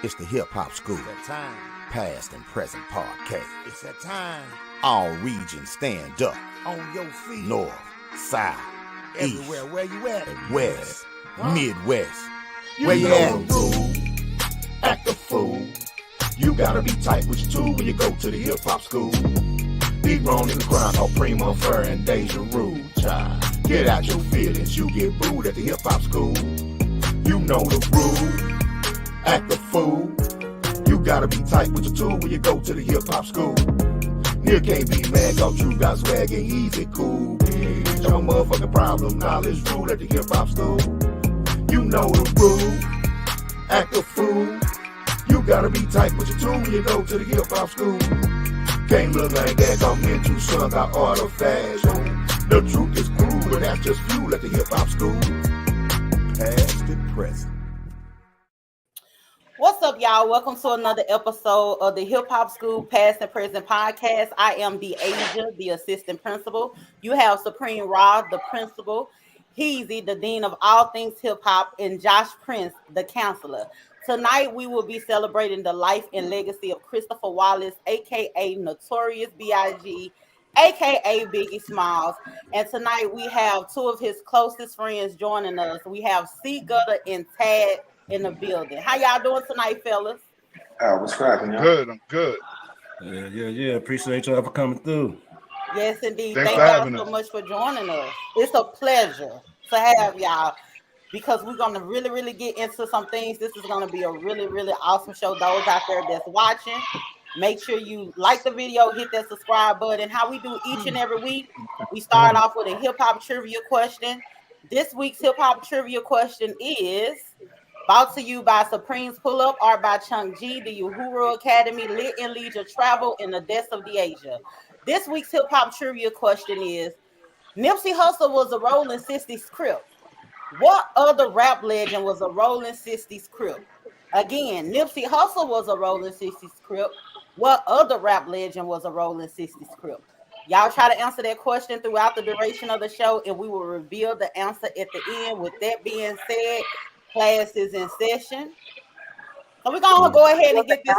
It's the Hip Hop School, time. Past and Present podcast. It's that time. All regions stand up. On your feet. North, South, Everywhere. East, Where you at? and West, Midwest. You Where you know at? the rule. Act a fool. You gotta be tight with your tool when you go to the Hip Hop School. Be grown in the crowd called Prima Fur and Deja Rue, child. Get out your feelings, you get booed at the Hip Hop School. You know the rule. Act a fool. You gotta be tight with your tool when you go to the Hip Hop School. You can't be mad cause you got swag and easy cool. It's your motherfucking problem. Knowledge rule at the Hip Hop School. You know the rule. Act a fool. You gotta be tight with your tool when you go to the Hip Hop School. Can't look like that, I'm into some got artifacts. The truth is cruel, but that's just fuel at the Hip Hop School. Past and present. What's up, y'all? Welcome to another episode of the Hip Hop School Past and Present podcast. I am Asia, the assistant principal. You have Supreme Rod, the principal, Heezy, the dean of all things hip hop, and Josh Prince, the counselor. Tonight, we will be celebrating the life and legacy of Christopher Wallace, aka Notorious B.I.G, aka Biggie Smalls. And tonight, we have two of his closest friends joining us. We have C-Gutta and Tad in the building. How y'all doing tonight, fellas? What's cracking, y'all? Good, I'm good. Yeah. Appreciate y'all for coming through. Yes, indeed. Thanks Thank for y'all having so us. much for joining us. It's a pleasure to have y'all because we're going to really get into some things. This is going to be a really awesome show. Those out there that's watching, make sure you like the video, hit that subscribe button. How we do each and every week, we start off with a hip-hop trivia question. This week's hip-hop trivia question is brought to you by Supreme's Pull Up, art by Chunk G, the Uhuru Academy, Lit and Leisure Travel, and the Deaths of Asia. This week's hip hop trivia question is: Nipsey Hussle was a Rolling 60s Crip. What other rap legend was a Rolling 60s Crip? Again, Nipsey Hussle was a Rolling 60s Crip. What other rap legend was a Rolling 60s Crip? Y'all try to answer that question throughout the duration of the show, and we will reveal the answer at the end. With that being said, class is in session. So we're gonna go ahead and get this.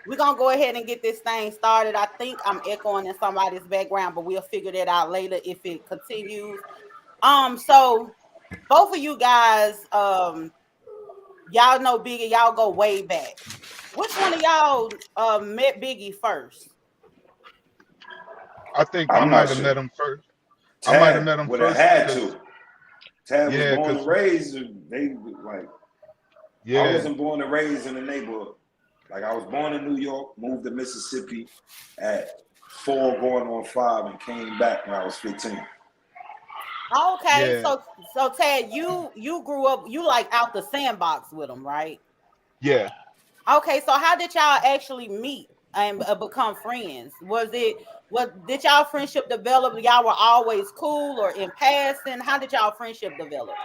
We're gonna go ahead and get this thing started. I think I'm echoing in somebody's background, but we'll figure that out later if it continues. So both of you guys, y'all know Biggie, y'all go way back. Which one of y'all met Biggie first? I think I'm I not might have sure. met him first. Tad I might have met him would have first. had because- to. Tad Yeah, was born 'cause- and raised. They like. I Yeah, wasn't born and raised in the neighborhood. Like I was born in New York, moved to Mississippi at 4 going on 5, and came back when I was 15. Okay, Yeah. so Tad, you grew up, you like out the sandbox with him, right? yeah. Okay, so how did y'all actually meet and become friends? Did y'all friendship develop? Y'all were always cool or in passing? How did y'all friendship develop?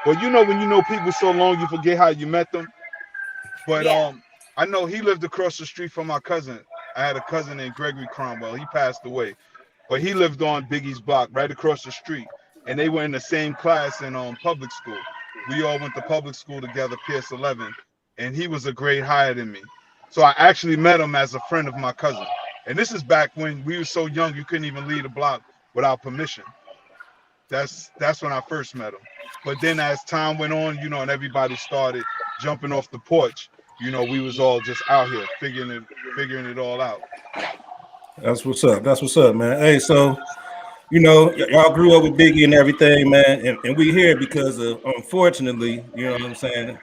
Well, you know when you know people so long, you forget how you met them. But Yeah. I know he lived across the street from my cousin. I had a cousin named Gregory Cromwell. He passed away, but he lived on Biggie's block, right across the street, and they were in the same class in public school. We all went to public school together, Pierce 11, and he was a grade higher than me. So I actually met him as a friend of my cousin. And this is back when we were so young you couldn't even leave the block without permission. That's when I first met him. But then as time went on, you know, and everybody started jumping off the porch, you know, we was all just out here figuring it all out. That's what's up, man. Hey, so you know, y'all grew up with Biggie and everything, man, and we here because of, unfortunately, you know what I'm saying,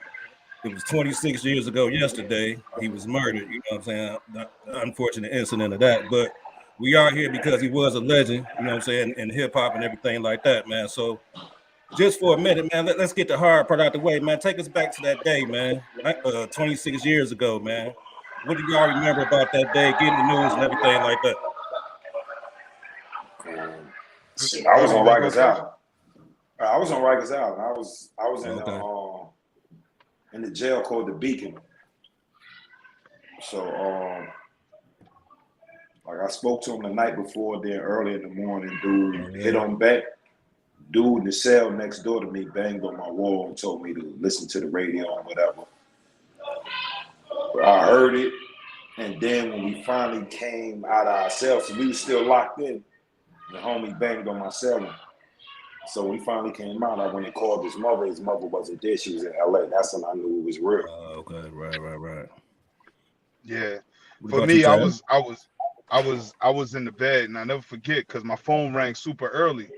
it was 26 years ago yesterday he was murdered. You know what I'm saying, the unfortunate incident of that, but we are here because he was a legend, you know what I'm saying, in hip hop and everything like that, man. So just for a minute, man, let's get the hard part out the way, man. Take us back to that day, man. 26 years ago, man. What do y'all remember about that day, getting the news and everything like that? Shit, I was on Rikers Island. I was on Rikers Island. I was in the jail called the Beacon. So like I spoke to him the night before, then early in the morning, dude hit on back. Dude in the cell next door to me banged on my wall and told me to listen to the radio and whatever. I heard it, and then when we finally came out of ourselves, we were still locked in. The homie banged on my cell. So when he finally came out, I went and called his mother wasn't there. She was in LA. That's when I knew it was real. Okay, right. Yeah. What For about me, you, I Tad? was in the bed, and I never forget because my phone rang super early,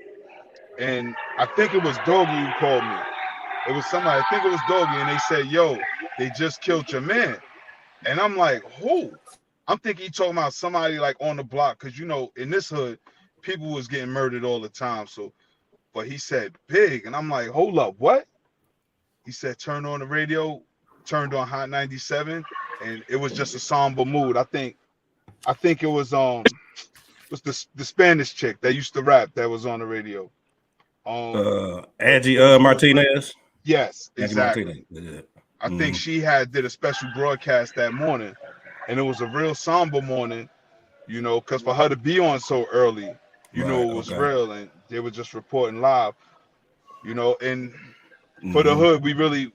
and I think it was Doggy who called me. It was somebody. I think it was Doggy, and they said, "Yo, they just killed your man," and I'm like, "Who?" I'm thinking he talking about somebody like on the block, because you know in this hood, people was getting murdered all the time. So, but he said Big, and I'm like, "Hold up, what?" He said, "Turn on the radio," turned on Hot 97, and it was just a somber mood. I think it was the Spanish chick that used to rap that was on the radio. Angie it was Martinez. yes, Angie Martinez. exactly. Yeah. I think she did a special broadcast that morning, and it was a real somber morning, you know, because for her to be on so early, you Right. know, it was Okay. real, and they were just reporting live, you know. And for the hood, we really,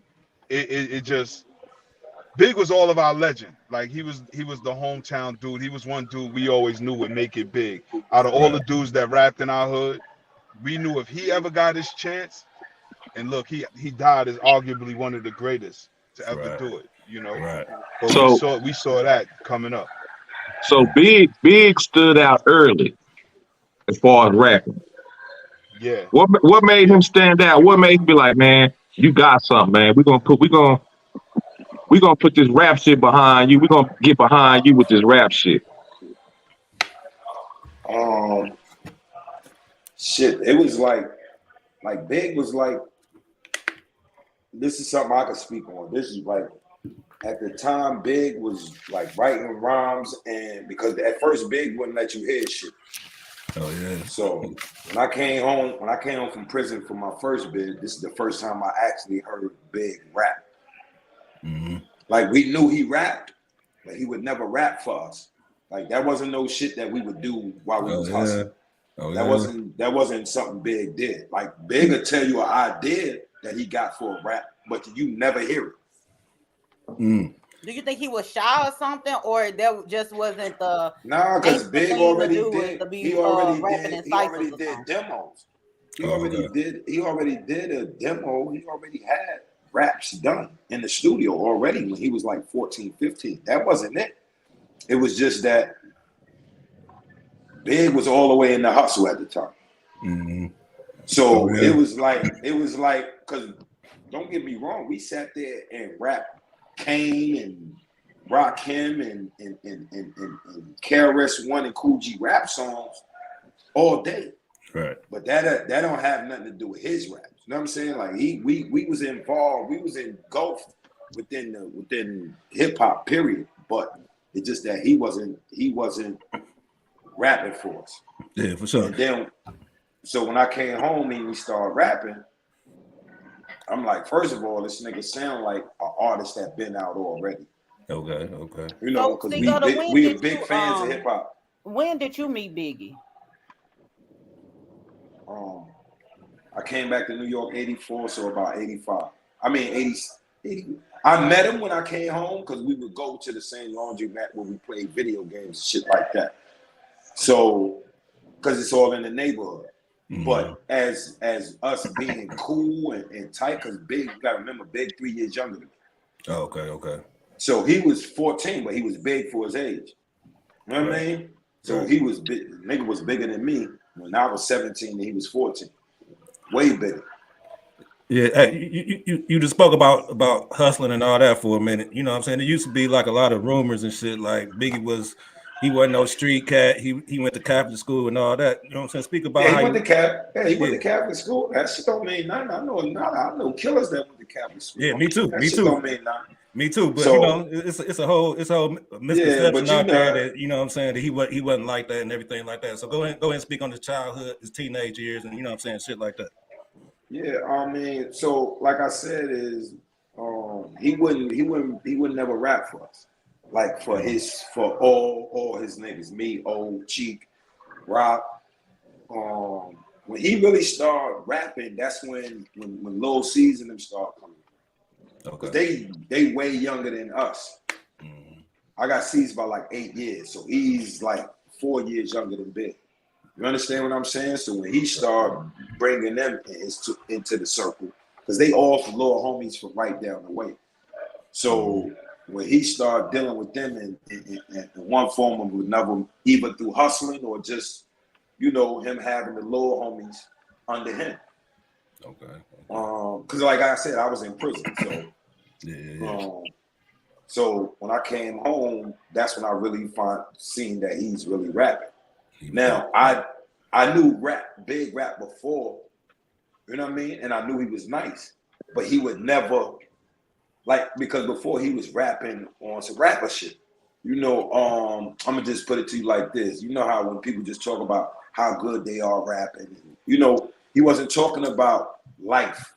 it just Big was all of our legend. Like he was the hometown dude. He was one dude we always knew would make it big. Out of all the dudes that rapped in our hood, we knew if he ever got his chance, and look, he died as arguably one of the greatest to ever do it, you know. Right. But So we saw that coming up. so Big stood out early as far as rapping. Yeah. What made him stand out? What made him be like, man, you got something, man. We're gonna put this rap shit behind you. We're gonna get behind you with this rap shit. Shit, it was like Big was like, this is something I could speak on. This is like, at the time, Big was like writing rhymes, and because at first Big wouldn't let you hear shit. Oh yeah. So when I came home from prison for my first bid, this is the first time I actually heard Big rap. Like we knew he rapped, but he would never rap for us. Like that wasn't no shit that we would do while we was hustling. That wasn't something Big did. Like Big would tell you an idea that he got for a rap, but you never hear it. Do you think he was shy or something, or that just wasn't the? Nah, because Big already did. He already did demos. He already did a demo. He already had raps done in the studio already when he was like 14, 15. That wasn't it. It was just that Big was all the way in the hustle at the time. So it was like, because don't get me wrong, we sat there and rapped Kane and Rakim and KRS-One and Cool G rap songs all day. Right. But that don't have nothing to do with his raps. You know what I'm saying? Like we was involved, we was engulfed within hip hop period. But it's just that he wasn't rapping for us. Yeah, for sure. And then so when I came home and we started rapping, I'm like, first of all, this nigga sound like an artist that been out already. Okay. You know, because So, we are big fans of hip hop. When did you meet Biggie? I came back to New York 84, so about 85. I mean 80. I met him when I came home because we would go to the same laundromat where we played video games and shit like that. So, because it's all in the neighborhood. But as us being cool and tight, because Big, you gotta remember, Big 3 years younger than me. Oh, okay. So he was 14, but he was big for his age. You know what I mean? So he was big. Nigga was bigger than me when I was 17 and he was 14. Way bigger. Yeah, hey, you just spoke about hustling and all that for a minute. You know what I'm saying? There used to be like a lot of rumors and shit. Like Biggie wasn't no street cat. He went to Catholic school and all that. You know what I'm saying? Speak about Yeah, how he went to Catholic school. That shit don't mean nothing. I know killers that went to Catholic school. Yeah, me too. That me shit too. Don't mean nothing. Me too. But so, you know, it's a whole misconception out there that, you know what I'm saying, that he wasn't like that and everything like that. So go ahead and speak on his childhood, his teenage years, and you know what I'm saying, shit like that. Yeah, I mean, so like I said, is he wouldn't never rap for us. Like for all his niggas, me, old Cheek, Rock. When he really started rapping, that's when Lil C's and them started coming. Okay. They way younger than us. I got seized by like 8 years, so he's like 4 years younger than Big. You understand what I'm saying? So when he started bringing them into the circle, because they all some little homies from right down the way. So when he started dealing with them in one form or another, either through hustling or just, you know, him having the little homies under him. Okay. Because like I said, I was in prison, so so when I came home, that's when I really seen that he's really rapping. Now I knew Big Rap before, you know what I mean, and I knew he was nice, but he would never because before he was rapping on some rapper shit. You know, I'm gonna just put it to you like this. You know how when people just talk about how good they are rapping, you know, he wasn't talking about life.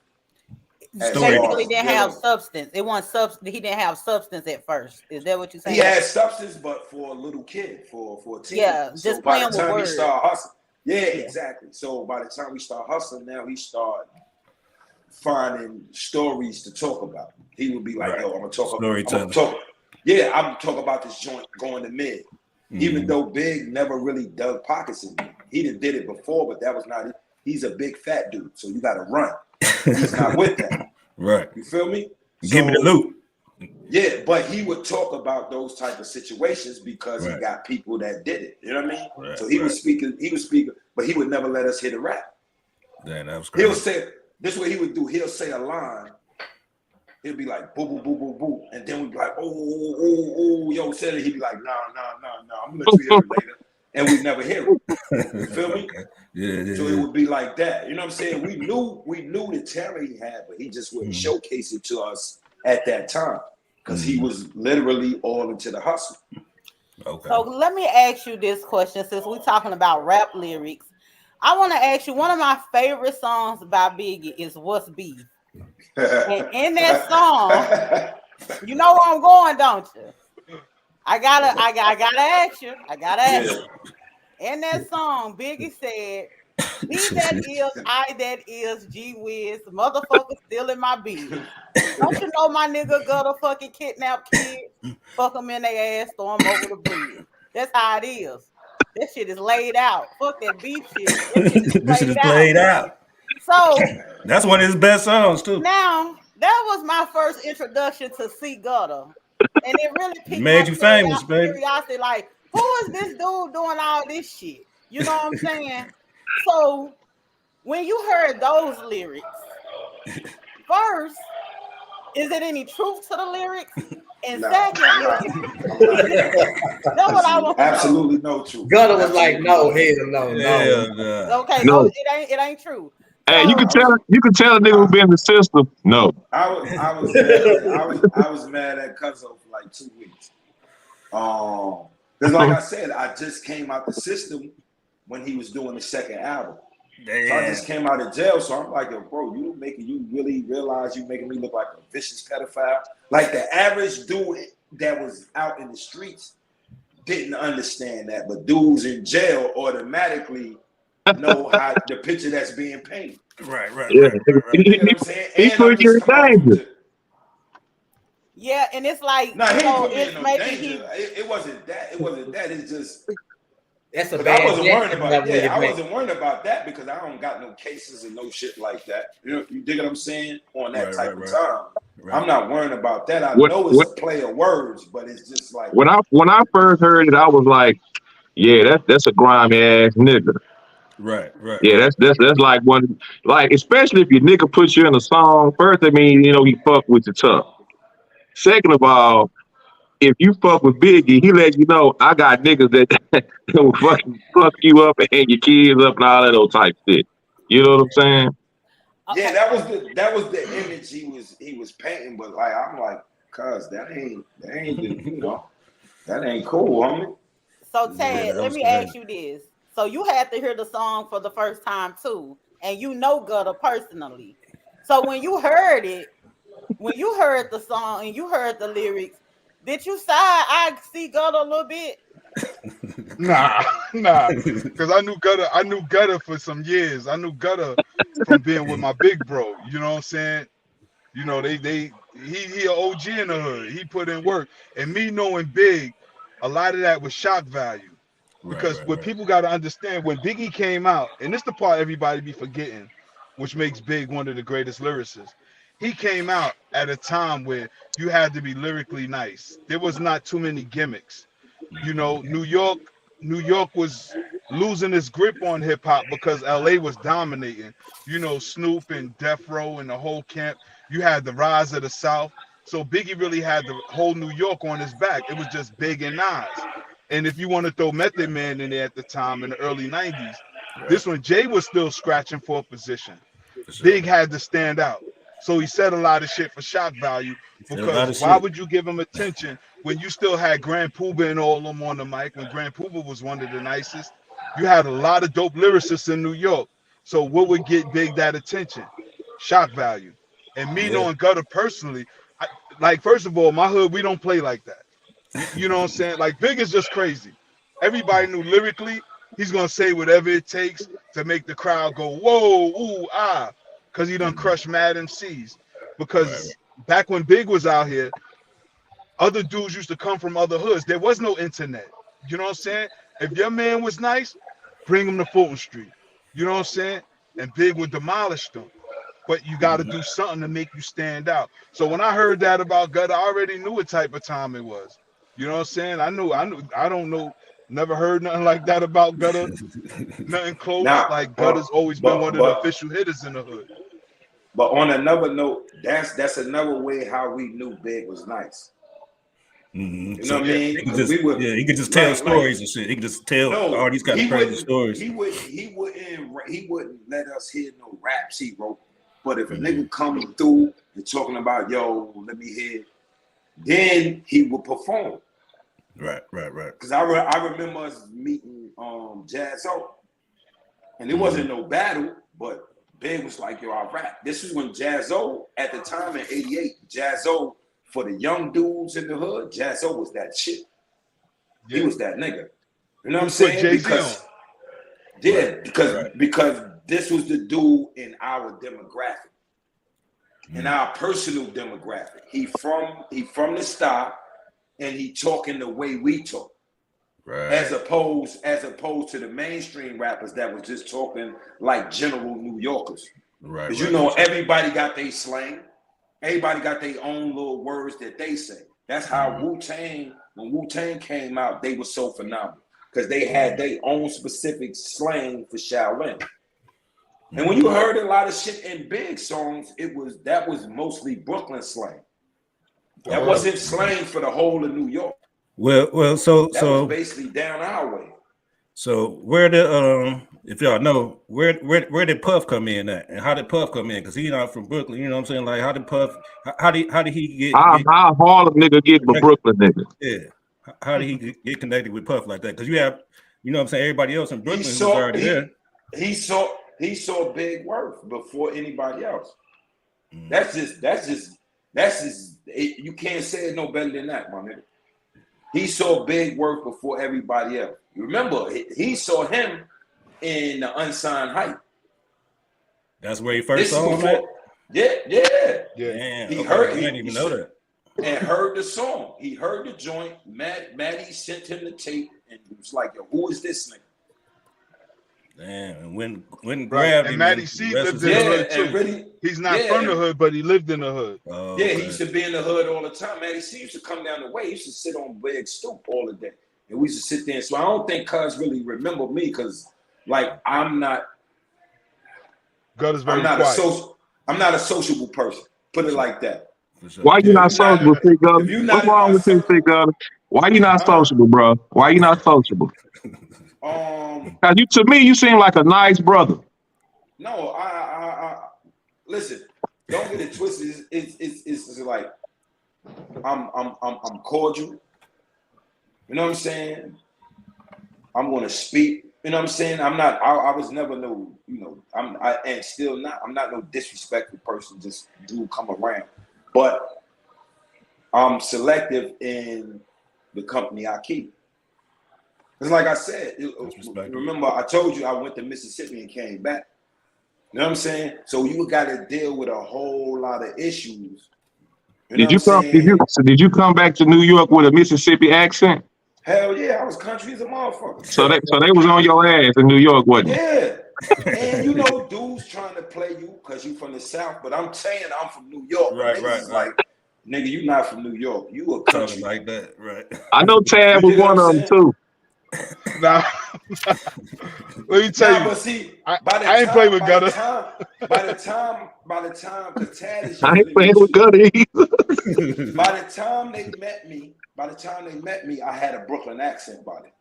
Basically, didn't have substance. It wasn't substance. He didn't have substance at first. Is that what you're saying? He had substance, but for a little kid, for a teen. Yeah, so just by playing the time with he words. started hustling, exactly. So by the time we start hustling, now he started finding stories to talk about. He would be like, "Yo, I'm gonna talk about." Yeah, I'm talking about this joint going to mid. Even though Big never really dug pockets in me. He did it before, but that was not it. He's a big fat dude, so you gotta run. He's not with that. Right. You feel me? Give me the loot. Yeah, but he would talk about those type of situations because he got people that did it. You know what I mean? Right, so he was speaking, but he would never let us hit a rap. Yeah, that was crazy. He'll say, this is what he would do. He'll say a line. He'll be like, boo, boo, boo, boo, boo. And then we'd be like, oh, yo, said it. He'd be like, nah, I'm going to let you hear it later. And we'd never hear it. You feel me? Okay. Yeah. So it would be like that. You know what I'm saying? We knew the talent he had, but he just wouldn't showcase it to us at that time because he was literally all into the hustle. Okay. So let me ask you this question since we're talking about rap lyrics. I want to ask you, one of my favorite songs by Biggie is What's Beef? And in that song, you know where I'm going, don't you? I gotta ask you. In that song, Biggie said, "He that is, I that is, G Wiz, motherfucker still in my business. Don't you know my nigga Gutta fucking kidnap kids, fuck them in their ass, throw them over the bridge. That's how it is. That shit is laid out. Fuck that beef shit. This shit is played out. So that's one of his best songs too. Now that was my first introduction to C-Gutta, and it really piqued made you famous, baby. Curiosity, like, who is this dude doing all this shit? You know what I'm saying? So when you heard those lyrics, first, is it any truth to the lyrics? And second, that's what I want. Absolutely no truth. Gutta was like, no, hell no. Okay, no, it ain't true. Hey, you can tell a nigga who been in the system. No. I was mad at Cuzzo for like 2 weeks. Because like I said, I just came out the system when he was doing the second album. Damn. So I just came out of jail. So I'm like, yo, bro, you really realize you making me look like a vicious pedophile? Like the average dude that was out in the streets didn't understand that, but dudes in jail automatically know how the picture that's being painted. Right. You know what I'm saying? He put you in danger. Yeah, and it's like, no, he put me in no danger. It wasn't that. It's just that's a bad. I wasn't worried about that. Yeah, I wasn't worried about that because I don't got no cases and no shit like that. You dig what I'm saying? On that type of time. Right. I'm not worrying about that. I know it's a play of words, but it's just like when I first heard it, I was like, yeah, that's a grimy ass nigga. Right. Yeah, that's like one, like, especially if your nigga puts you in a song. First, I mean, he fuck with you tough. Second of all, if you fuck with Biggie, he let you know I got niggas that will fuck you up and hang your kids up and all that old type shit. You know what I'm saying? Yeah, that was the image he was painting, but like I'm like, cuz that ain't that ain't cool, homie. So Tad, let me ask you this. So you had to hear the song for the first time too, and you know Gutta personally. So when you heard the song and you heard the lyrics, did you I see Gutta a little bit? Nah, because I knew Gutta for some years. I knew Gutta from being with my big bro. You know what I'm saying? They he an OG in the hood. He put in work. And me knowing Big, a lot of that was shock value. Because what people got to understand, when Biggie came out, and this is the part everybody be forgetting, which makes Big one of the greatest lyricists. He came out at a time where you had to be lyrically nice. There was not too many gimmicks. You know, New York was losing its grip on hip hop because LA was dominating. You know, Snoop and Death Row and the whole camp. You had the rise of the South. So Biggie really had the whole New York on his back. It was just Big and Nas. And if you want to throw Method Man in there at the time in the early 90s, this one, Jay was still scratching for a position. Big had to stand out. So he said a lot of shit for shock value, because why would you give him attention when you still had Grand Poobah and all of them on the mic, when Grand Poobah was one of the nicest? You had a lot of dope lyricists in New York. So what would get Big that attention? Shock value. And me knowing Gutta personally, like, first of all, my hood, we don't play like that. You know what I'm saying? Like, Big is just crazy. Everybody knew lyrically, he's going to say whatever it takes to make the crowd go, whoa, ooh, ah, because he done crushed mad MCs. Because back when Big was out here, other dudes used to come from other hoods. There was no internet. You know what I'm saying? If your man was nice, bring him to Fulton Street. You know what I'm saying? And Big would demolish them. But you got to do something to make you stand out. So when I heard that about Gutta, I already knew what type of time it was. You know what I'm saying? I don't know, never heard nothing like that about Gutta. Nothing close. Like, Gutta's always been one of the official hitters in the hood. But on another note, that's another way how we knew Big was nice. You know what I mean? He could just tell stories and shit. He could just tell all these kind of crazy stories. He wouldn't let us hear no raps he wrote. But if a nigga coming through and talking about, yo, let me hear, then he would perform. Right. Because I remember us meeting Jaz-O, and it wasn't no battle, but Big was like, yo, I rap. This is when Jaz-O, at the time in '88, Jaz-O, for the young dudes in the hood, Jaz-O was that shit. He was that nigga. You know what I'm saying? Because this was the dude in our demographic, in our personal demographic. He from the style, and he talking the way we talk, as opposed to the mainstream rappers that was just talking like general New Yorkers. Because you know everybody got their slang, everybody got their own little words that they say. That's how Wu-Tang, when Wu-Tang came out, they were so phenomenal because they had their own specific slang for Shaolin. And when you heard a lot of shit in Big songs, that was mostly Brooklyn slang. That wasn't slang for the whole of New York. Well, so was basically down our way. So where did if y'all know, where did Puff come in at, and how did Puff come in? Because he's not from Brooklyn, you know what I'm saying? Like, how did Puff? How did he get? How Harlem nigga get with Brooklyn nigga? Yeah, how did he get connected with Puff like that? Because you have, you know what I'm saying, everybody else in Brooklyn was already there. He saw Big worth before anybody else. That's just you can't say it no better than that, my nigga. He saw Big worth before everybody else. You remember, he saw him in the Unsigned Hype. That's where he first saw him at? Yeah. Damn, He didn't even know that. And heard the song. He heard the joint. Maddie sent him the tape, and he was like, yo, who is this nigga? Damn, and when grabbed him, and Matty C lived in the hood too. Really, he's not from the hood, but he lived in the hood. He used to be in the hood all the time. Matty C used to come down the way. He used to sit on Big stoop all the day, and we used to sit there. So I don't think Cuz really remember me because, like, I'm not. Gutta's very quiet. I'm not a sociable person. Put it like that. Why you not sociable, Big Gutta? What's wrong with you, Big Gutta? Why you not sociable, bro? Why you not sociable? Cause to me, you seem like a nice brother. No, I listen. Don't get it twisted. It's like I'm cordial. You know what I'm saying? I'm gonna speak. You know what I'm saying? I'm not. I was never no. You know. I'm not no disrespectful person. Just do come around, but I'm selective in the company I keep. Because like I said, remember I told you I went to Mississippi and came back. You know what I'm saying? So you got to deal with a whole lot of issues You know what I'm Did you come back to New York with a Mississippi accent? Hell yeah, I was country as a motherfucker. So they was on your ass in New York, wasn't it? Yeah. And you know, dudes trying to play you because you from the South, but I'm saying I'm from New York. Right. Like, nigga, you not from New York. You a country. Talking like that, right? I know Tad was one of them too. Nah, let me tell you. But see, I ain't playing with Gutter. By the time, because Tad is I younger ain't playing than with Gutter either. By the time they met me, I had a Brooklyn accent by then.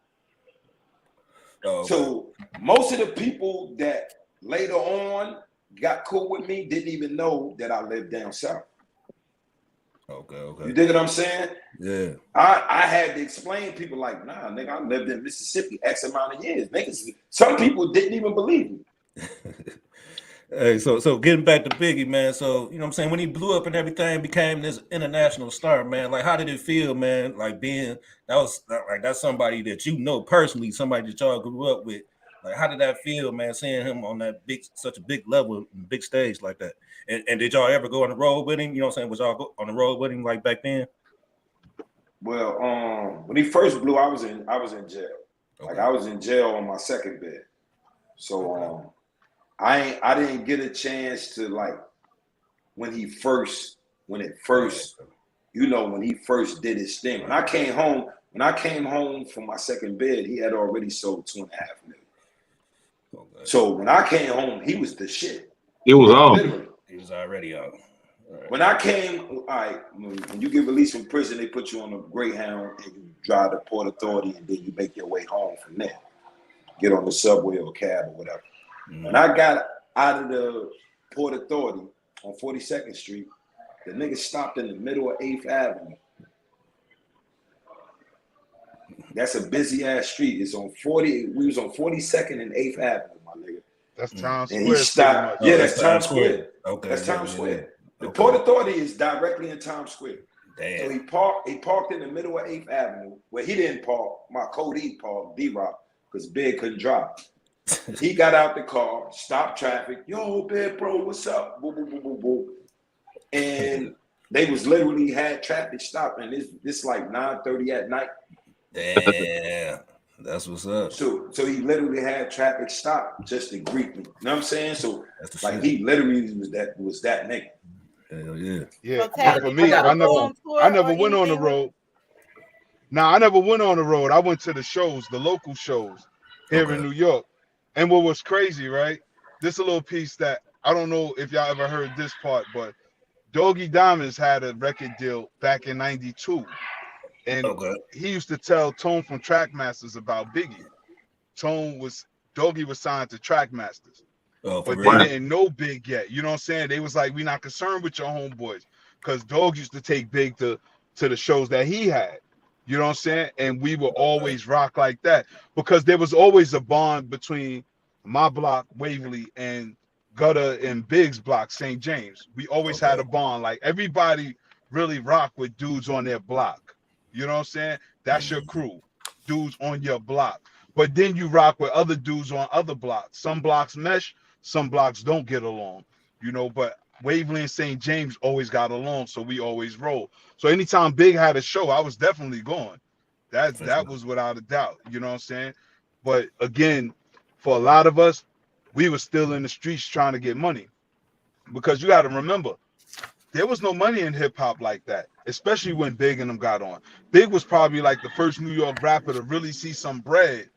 Oh, okay. So most of the people that later on got cool with me didn't even know that I lived down south. Okay. You dig what I'm saying? Yeah. I had to explain people like, nah, nigga, I lived in Mississippi X amount of years. Niggas, some people didn't even believe me. Hey, so getting back to Biggie, man. So, you know what I'm saying? When he blew up and everything, became this international star, man. Like, how did it feel, man? Like that's somebody that you know personally, somebody that y'all grew up with. Like, how did that feel, man, seeing him on that such a big level, big stage like that? And did y'all ever go on the road with him? You know what I'm saying? Was y'all on the road with him like back then? Well, when he first blew, I was in jail. Okay. Like I was in jail on my second bed. So I didn't get a chance to like when he first did his thing. When I came home from my second bed, he had already sold 2.5 million. Okay. So when I came home, he was the shit. It was on. Literally. He was already on. Right. When I came, all right, when you get released from prison, they put you on a Greyhound and you drive to Port Authority and then you make your way home from there. Get on the subway or cab or whatever. Mm-hmm. When I got out of the Port Authority on 42nd Street, the nigga stopped in the middle of 8th Avenue. That's a busy ass street. It's on 40. We was on 42nd and 8th Avenue, my nigga. That's Times Square. And he stopped. Yeah, that's Times Square. Okay. That's Times Square. Yeah. The Port Authority is directly in Times Square. Damn. So he parked in the middle of 8th Avenue, where he didn't park. My Cody parked, D-Rock, because Big couldn't drive. He got out the car, stopped traffic. Yo, Big bro, what's up? Boop, boop, boop, boop, boop. And they was literally had traffic stopped, and this like 9:30 at night. Damn. That's what's up. So he literally had traffic stop just to greet me. You know what I'm saying? So like shit. he literally was that nigga. Hell yeah. Yeah. So, Tad, For me, I never went on the road. Nah, I never went on the road. I went to the shows, the local shows here in New York. And what was crazy, right? This a little piece that I don't know if y'all ever heard this part, but Doggy Diamonds had a record deal back in '92. And he used to tell Tone from Trackmasters about Biggie. Doggy was signed to Trackmasters. But they didn't know Big yet. You know what I'm saying? They was like, we not concerned with your homeboys. Because Dog used to take Big to the shows that he had. You know what I'm saying? And we would always rock like that. Because there was always a bond between my block, Waverly, and Gutter and Big's block, St. James. We always had a bond. Like everybody really rocked with dudes on their block. You know what I'm saying? That's your crew. Dudes on your block. But then you rock with other dudes on other blocks. Some blocks mesh, some blocks don't get along. You know, but Waverly and St. James always got along, so we always roll. So anytime Big had a show, I was definitely going. That was without a doubt. You know what I'm saying? But again, for a lot of us, we were still in the streets trying to get money. Because you got to remember, there was no money in hip hop like that, especially when Big and them got on. Big was probably like the first New York rapper to really see some bread,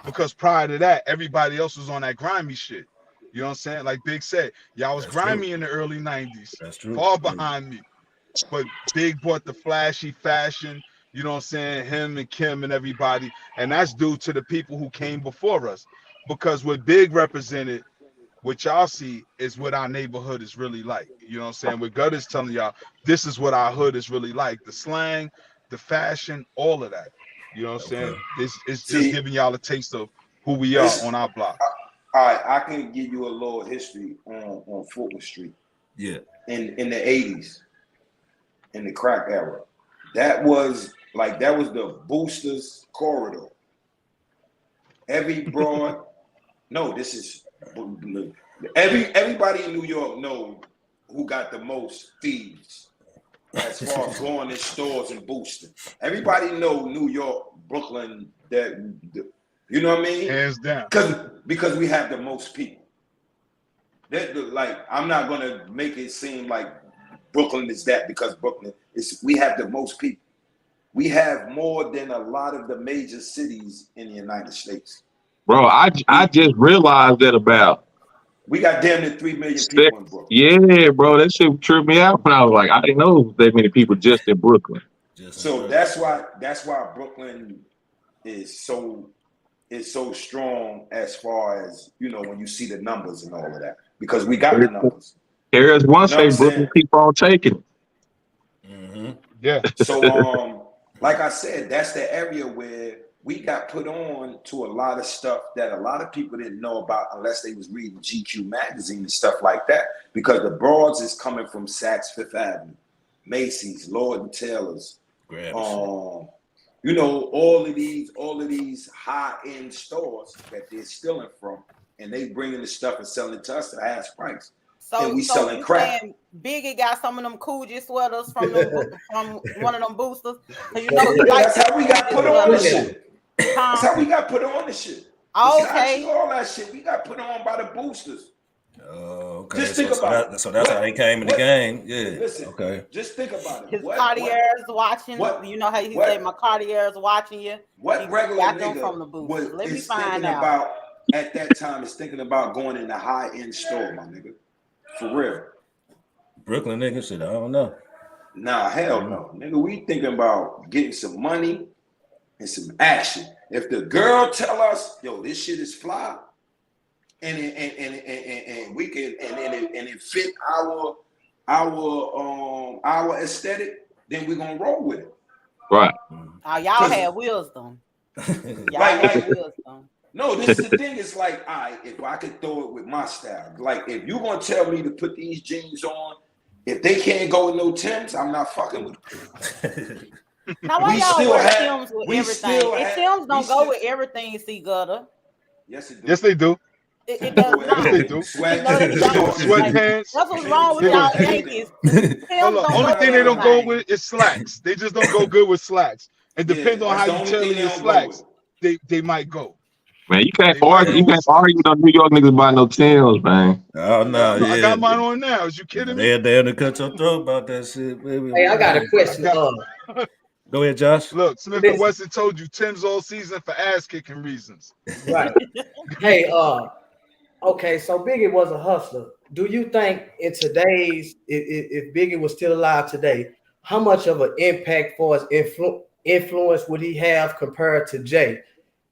because prior to that, everybody else was on that grimy shit. You know what I'm saying? Like Big said, y'all was grimy in the early 90s. That's true. Far behind me. But Big brought the flashy fashion, you know what I'm saying? Him and Kim and everybody. And that's due to the people who came before us. Because what Big represented, what y'all see is what our neighborhood is really like. You know what I'm saying? What Gutter's telling y'all, this is what our hood is really like. The slang, the fashion, all of that. You know what I'm saying? This is just giving y'all a taste of who we are on our block. All right, I can give you a little history on Fulton Street. Yeah. In the 80s, in the crack era. That was the Boosters corridor. Every broad, everybody in New York know who got the most thieves. as far as going in stores and boosting. Everybody know New York, Brooklyn, you know what I mean? Hands down. Because we have the most people. Like, I'm not gonna make it seem like Brooklyn is that because Brooklyn we have the most people. We have more than a lot of the major cities in the United States. Bro, I just realized that about. We got damn near 3 million people in Brooklyn. Yeah, bro, that shit tripped me out when I was like, I didn't know that many people just in Brooklyn. So that's why Brooklyn is so strong as far as, you know, when you see the numbers and all of that, because we got the numbers. There's one You know say Brooklyn keep on taking it. Mm-hmm. Yeah. So like I said, that's the area where we got put on to a lot of stuff that a lot of people didn't know about unless they was reading GQ magazine and stuff like that, because the broads is coming from Saks Fifth Avenue, Macy's, Lord & Taylor's, you know, all of these high-end stores that they're stealing from, and they bringing the stuff and selling it to us at a half price. And we selling crap. Biggie got some of them Coogee sweaters from one of them boosters. So you know, that's how we got put on the shit. That's how we got put on the shit. Okay. All that shit we got put on by the boosters. Oh, okay. Just think about it. So that's how they came in the game. Yeah. Listen, okay. Just think about it. His Cartier's watching. You know how he said, "My Cartier's watching you." What regular nigga from the boosters? Let me is find thinking out. about at that time is thinking about going in the high-end store, my nigga? For real. Brooklyn nigga shit, I don't know. Nah, hell no. Nigga, we thinking about getting some money and some action. If the girl tell us, yo, this shit is fly, and we can and it fit our aesthetic, then we're gonna roll with it. Right. Oh, y'all had wisdom. Y'all had wisdom. No, this is the thing. It's like, all right, if I could throw it with my style, like if you're gonna tell me to put these jeans on, if they can't go with no Timbs, I'm not fucking with them. Now why y'all wear Timbs with everything? And Timbs don't go with everything, C-Gutta. Yes, it do. Yes, they do. It does not. Yes, they do. Sweatpants. That's what's wrong with y'all Yankees. Only thing they don't go with is slacks. They just don't go good with slacks. It depends on how you tailor your slacks. They might go. Man, you can't argue with no New York niggas about no Timbs, man. Oh no, I got mine on now. Is you kidding me? They're to cut your throat about that shit, baby. Hey, I got a question. Go ahead, Josh. Look, Smith and Wesson told you Tim's all season for ass kicking reasons. Right. Hey, okay, so Biggie was a hustler. Do you think in today's, if Biggie was still alive today, how much of an impact for his influence would he have compared to Jay?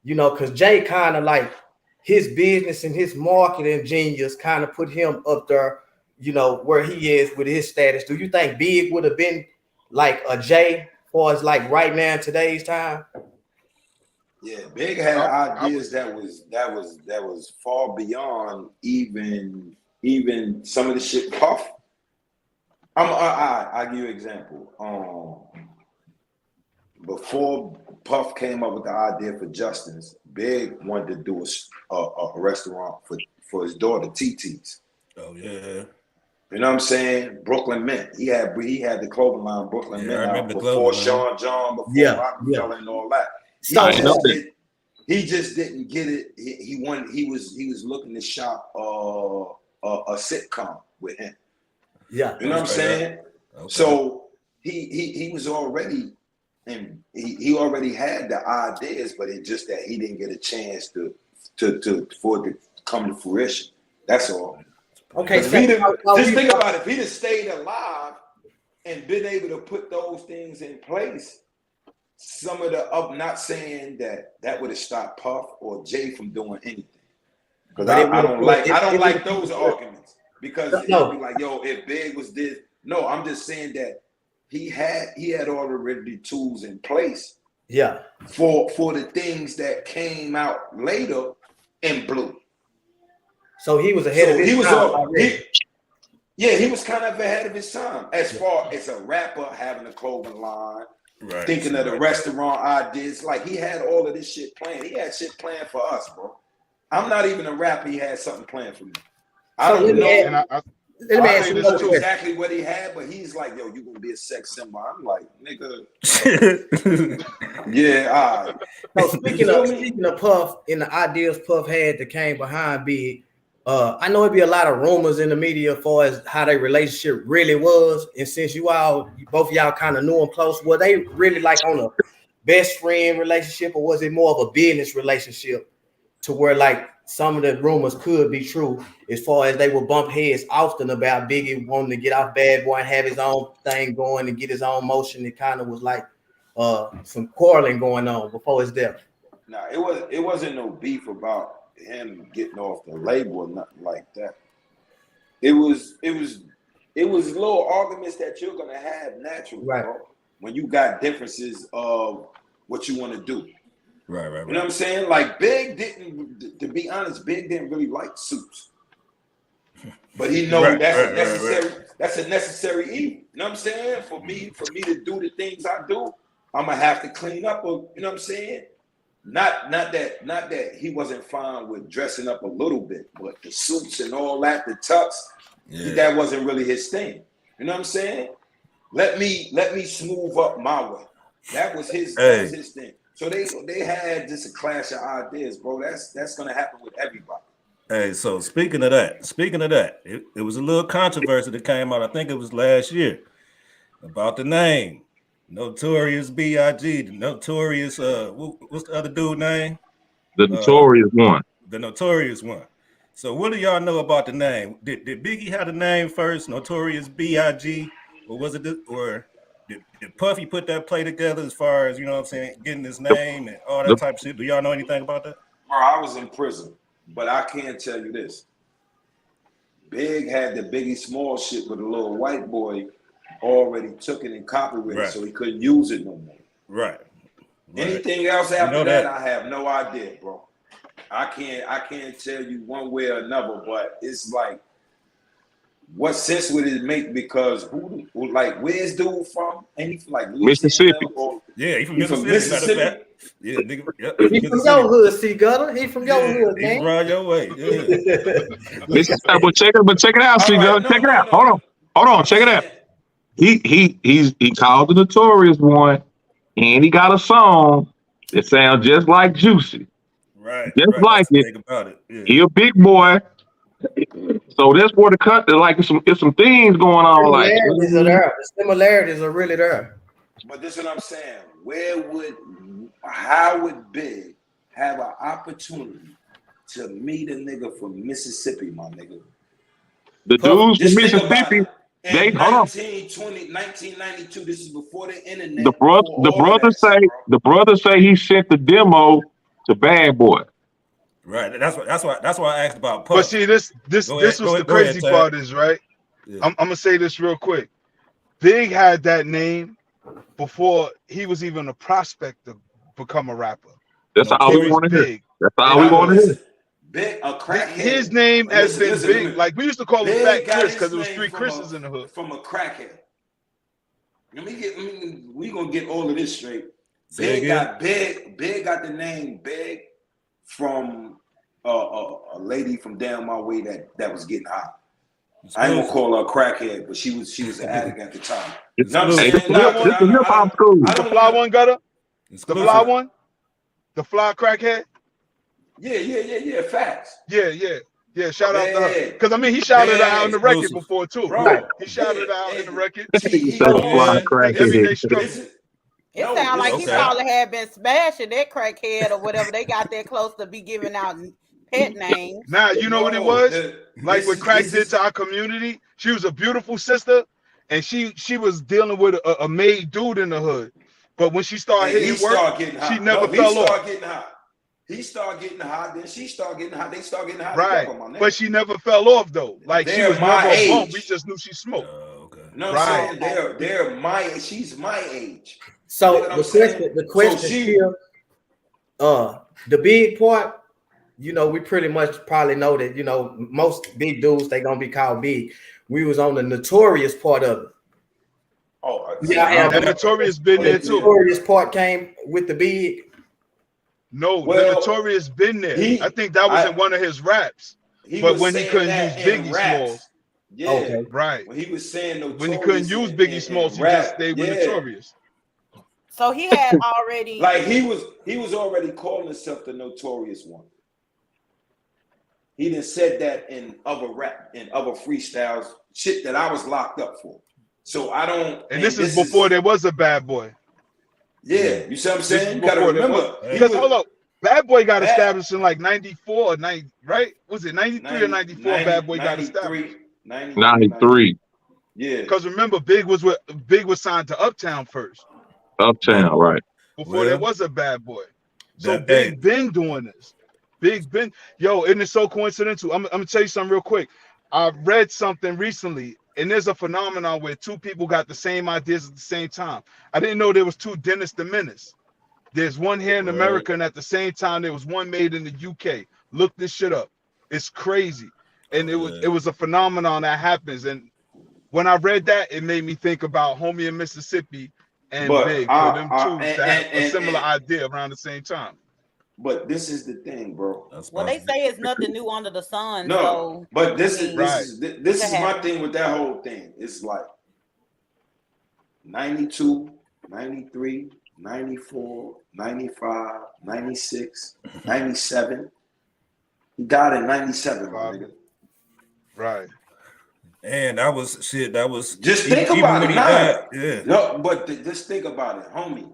You know, because Jay kind of like his business and his marketing genius kind of put him up there, you know, where he is with his status. Do you think Big would have been like a Jay for as like right now in today's time? Yeah, Big had ideas that was far beyond even some of the shit Puff. I'll give you an example. Before Puff came up with the idea for Justin's, Big wanted to do a restaurant for his daughter TT's. Oh yeah. You know what I'm saying? Brooklyn Mint. He had the clothing line Brooklyn Mint out before Sean John, before Rockefeller and all that. So he just didn't get it. He was looking to shop a sitcom with him. Yeah. You know what I'm saying? Okay. So he was already, and he already had the ideas, but it's just that he didn't get a chance for it to come to fruition. That's all. Okay, just think about it. If he'd have stayed alive and been able to put those things in place, some of I'm not saying that would have stopped Puff or Jay from doing anything, because I don't like those arguments, because it'd be like, yo, if Big was this, no, I'm just saying that he had already the tools in place, for the things that came out later and blew. So he was ahead of his time. He was kind of ahead of his time as far as a rapper having a clothing line, thinking of the restaurant ideas. Like, he had all of this shit planned. He had shit planned for us, bro. I'm not even a rapper. He had something planned for me. I don't know. Let me I ask you don't another know question. exactly what he had, but he's like, yo, you gonna be a sex symbol. I'm like, nigga, yeah, all right. So You feel me? speaking of Puff and the ideas Puff had that came behind Big, I know it'd be a lot of rumors in the media as far as how their relationship really was. And since both of y'all kind of knew them close, were they really like on a best friend relationship, or was it more of a business relationship to where like some of the rumors could be true as far as they would bump heads often about Biggie wanting to get off Bad Boy and have his own thing going and get his own motion? It kind of was like some quarreling going on before his death. Nah, it wasn't no beef about him getting off the label or nothing like that. It was little arguments that you're gonna have naturally, Right. bro. When you got differences of what you want to do. Right. You know what I'm saying? Like Big didn't, to be honest, Big didn't really like suits. But he knows that's a necessary evil. You know what I'm saying? For me to do the things I do, I'm gonna have to clean up. You know what I'm saying? Not that he wasn't fine with dressing up a little bit, but the suits and all that, the tux, that wasn't really his thing. You know what I'm saying? Let me smooth up my way. That was his thing. So they had just a clash of ideas, bro. That's gonna happen with everybody. Hey, so speaking of that, it was a little controversy that came out. I think it was last year about the name Notorious B.I.G. The Notorious. What's the other dude name? The Notorious one. The Notorious one. So what do y'all know about the name? Did Biggie have the name first, Notorious B.I.G., or was it did Puffy put that play together as far as, you know what I'm saying, getting his name and all that type of shit? Do y'all know anything about that? Bro, I was in prison, but I can tell you this. Big had the Biggie Small shit with a little white boy already took it and copyrighted, so he couldn't use it no more. Right. Anything else after that, I have no idea, bro. I can't tell you one way or another, but it's like, what sense would it make? Because where's dude from? Ain't he from like Mississippi? He from Mississippi. Yeah, nigga. Yeah, he from your hood, C-Gutta. He from your hood, man. He ride your way. Yeah. But check it out, C-Gutta. Check it out. Hold on. Check it out. He called the Notorious one, and he got a song that sounds just like Juicy. Right. Just like it. About it. Yeah. He a big boy. So that's where the cut. Like it's some things going on. Similarities are there. The similarities are really there. But this is what I'm saying. How would Big have an opportunity to meet a nigga from Mississippi, my nigga? The dudes from Mississippi. They 1992. This is before the internet. The brother say he sent the demo to Bad Boy. Right. That's why I asked about Puff. But see, this was the crazy part is, right? Yeah. I'm gonna say this real quick. Big had that name before he was even a prospect to become a rapper. That's all we want to hear. That's all we want to hear. Big, a crackhead. His name has been Big. Like we used to call him Fat Chris because it was 3 Chris's in the hood. From a crackhead. We gonna get all of this straight. Big got the name Big from a lady from down my way that was getting hot. I ain't gonna call her a crackhead, but she was an addict at the time. This is hip hop school. The fly one, Gutter? The fly one? The fly crackhead? Yeah, facts. Yeah, shout out to her. Because I mean he shouted her out in the record before too. Bro, he shouted her out in the record. It sounds like he probably had been smashing that crackhead or whatever. They got that close to be giving out pet names. Now, you know what it was? Like what crack did to our community. She was a beautiful sister, and she was dealing with a made dude in the hood. But when she started hitting work, she never fell off. He started getting hot, then she started getting hot. They started getting hot. Right, together, my nigga. but she never fell off though. Like she was never a bump. We just knew she smoked. No, right. She's my age. So the question here, the big part, you know, we pretty much probably know that, you know, most big dudes, they gonna be called big. We was on the Notorious part of it. Oh, yeah, the Notorious been there too. The Notorious part came with the big. No, the Notorious been there. I think that was in one of his raps. But when he couldn't use Biggie Smalls. Yeah, Okay. Right. when he was saying Notorious, When he couldn't use Biggie Smalls, he just stayed with Notorious. So he had already like he was already calling himself the Notorious One. He done said that in other rap and other freestyles, shit that I was locked up for. So I don't. And this is before there was a Bad Boy. Yeah, you see what I'm saying? You gotta Before remember. Because hold up, Bad Boy got established in like 94 or 90, right? Was it 93 or 94? Bad Boy got established. 93. Yeah. Because remember, Big was signed to Uptown first. Uptown, right? Before there was a Bad Boy. So Big been doing this. Big Ben, yo, and it's so coincidental. I'm gonna tell you something real quick. I read something recently, and there's a phenomenon where two people got the same ideas at the same time. I didn't know there was two Dennis the Menace. There's one here in America, and at the same time, there was one made in the UK. Look this shit up. It's crazy, and it was a phenomenon that happens. And when I read that, it made me think about Homie in Mississippi and Big for them two to have a similar idea around the same time. But this is the thing, bro. Well, they say it's nothing new under the sun. No, so, but this is my thing with that whole thing. It's like 92, 93, 94, 95, 96, 97. He died in 97, my nigga. Right. And that was shit. That was just think about it now. Yeah. No, but just think about it, homie.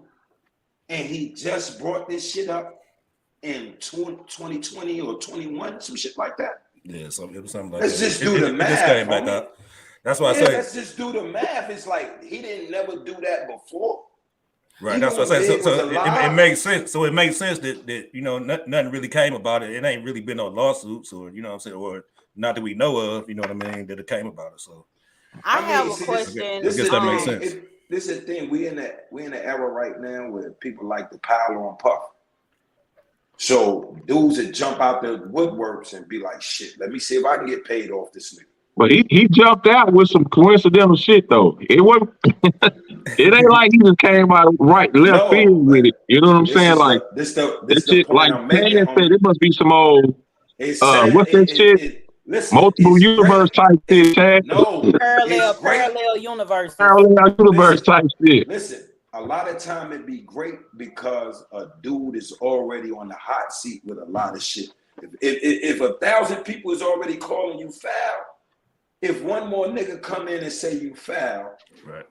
And he just brought this shit up in 2020 or 21, some shit like that. Yeah, it was something like let's that. Just do the math. Just came back up. That's why I say. Let's just do the math. It's like he didn't never do that before. Right. Even that's what I say. So it makes sense. So it makes sense that you know nothing really came about it. It ain't really been no lawsuits or you know what I'm saying, or not that we know of. You know what I mean? That it came about it. So I have a question. This that makes sense. This is the thing. We in the era right now where people like to pile on puff. So dudes that jump out the woodworks and be like, shit, let me see if I can get paid off this nigga. But he jumped out with some coincidental shit though. It wasn't. It ain't like he just came out left field with it. You know what I'm saying? Like this shit. Like Pan said, it must be some old. What's that shit? Multiple universe type shit. Tad. No, parallel universe. Parallel universe type shit. Listen. A lot of time it'd be great because a dude is already on the hot seat with a lot of shit. If 1,000 people is already calling you foul, if one more nigga come in and say you foul, right?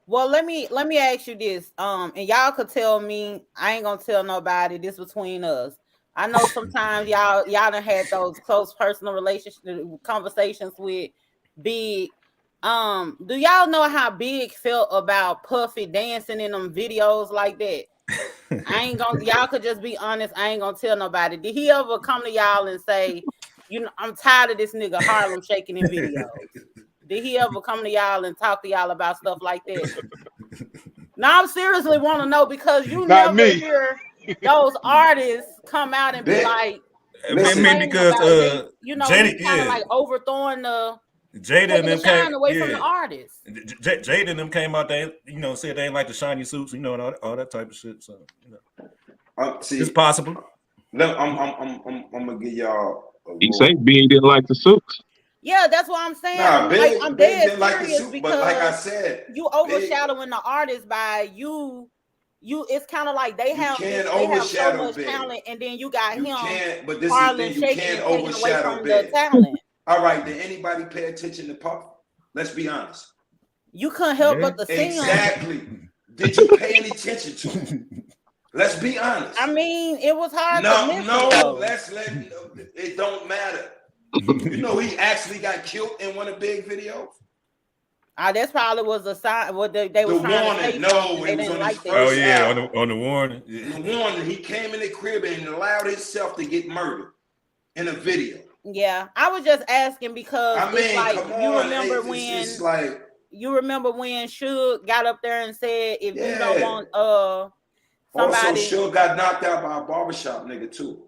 Well, let me ask you this, and y'all could tell me. I ain't gonna tell nobody. This between us. I know sometimes y'all done had those close personal relationship conversations with Big. Do y'all know how Big felt about Puffy dancing in them videos like that? Y'all could just be honest. I ain't gonna tell nobody. Did he ever come to y'all and say, you know, I'm tired of this nigga Harlem shaking in videos? Did he ever come to y'all and talk to y'all about stuff like that? Now, I seriously want to know because you never hear those artists come out and be like, because you know, kind of like overthrowing the Jada and them came away from the artists. Jada and them came out there, you know, said they ain't like the shiny suits, you know, and all that type of shit. So, you know, see, it's possible. No, I'm gonna give y'all. He said Big didn't like the suits. Yeah, that's what I'm saying. I'm dead serious because but like I said, you overshadowing the artist by you. It's kind of like they have so much talent, and then you got him. But this is the thing, you can't overshadow the talent. All right, did anybody pay attention to Puff? Let's be honest. You couldn't help but to see him. Exactly. Did you pay any attention to him? Let's be honest. I mean, it was hard to miss. It don't matter. You know he actually got killed in one of Big videos. That's probably was a sign. What they were trying to say. No, it was on his first album. on the warning. Yeah. The warning. He came in the crib and allowed himself to get murdered in a video. Yeah, I was just asking because it's like you remember when Suge got up there and said if you don't want somebody. Also, Suge got knocked out by a barbershop nigga too.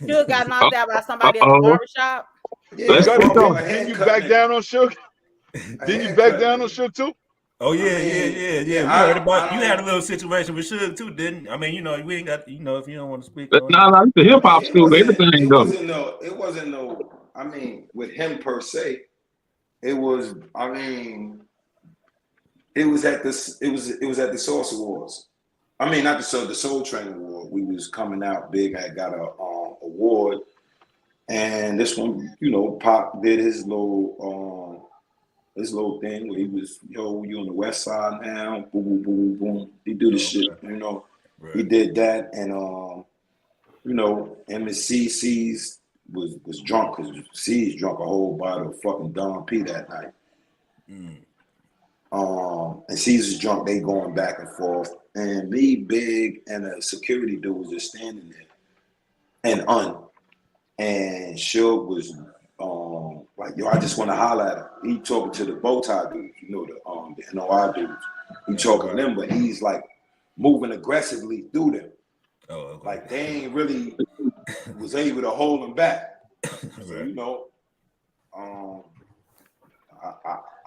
Suge got knocked out by somebody at the barbershop. Yeah, didn't you back down on Suge? Didn't you back down on Suge too? Oh yeah. We heard about you had a little situation with Suge too, didn't? I mean, you know, we ain't got, you know, if you don't want to speak. Nah, it's the hip hop school. Everything goes. It wasn't no. I mean, with him per se, it was. I mean, it was at this. It was at the Source Awards. I mean, not the Soul Train Award. We was coming out big. I got a award, and this one, you know, Pop did his little thing where he was, yo, you on the West Side now, boom, boom, boom, boom. He do the shit, you know. Right. He did that, and you know, C's was drunk because C's drunk a whole bottle of fucking Don P that night. And C's was drunk. They going back and forth, and me, Big, and a security dude was just standing there, and Suge was like, yo, I just want to holler at him. He talking to the bow tie dudes, you know, the NOI dudes. He talking to them, but he's like moving aggressively through them. Oh, okay. Like they ain't really was able to hold him back. So, you know,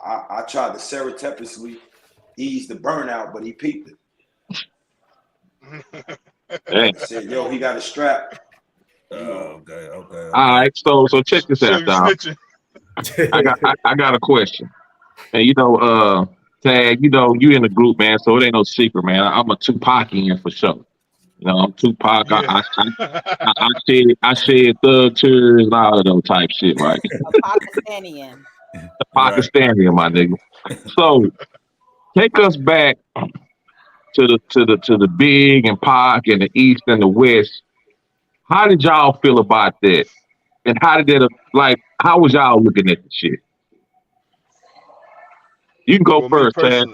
I tried to surreptitiously ease the burnout, but he peeped it. Hey. Said, yo, he got a strap. Okay. All right, so check this out, dog. I got a question. And you know, Tag, you know, you in the group, man, so it ain't no secret, man. I'm a Tupacian for sure. You know, I'm Tupac. Yeah. I shed thug tears and all of those type shit, right? A Pakistanian. A Pakistanian, my nigga. So take us back to the Big and Pac and the East and the West. How did y'all feel about that? And how did that, like, how was y'all looking at the shit? You can go first, Tad.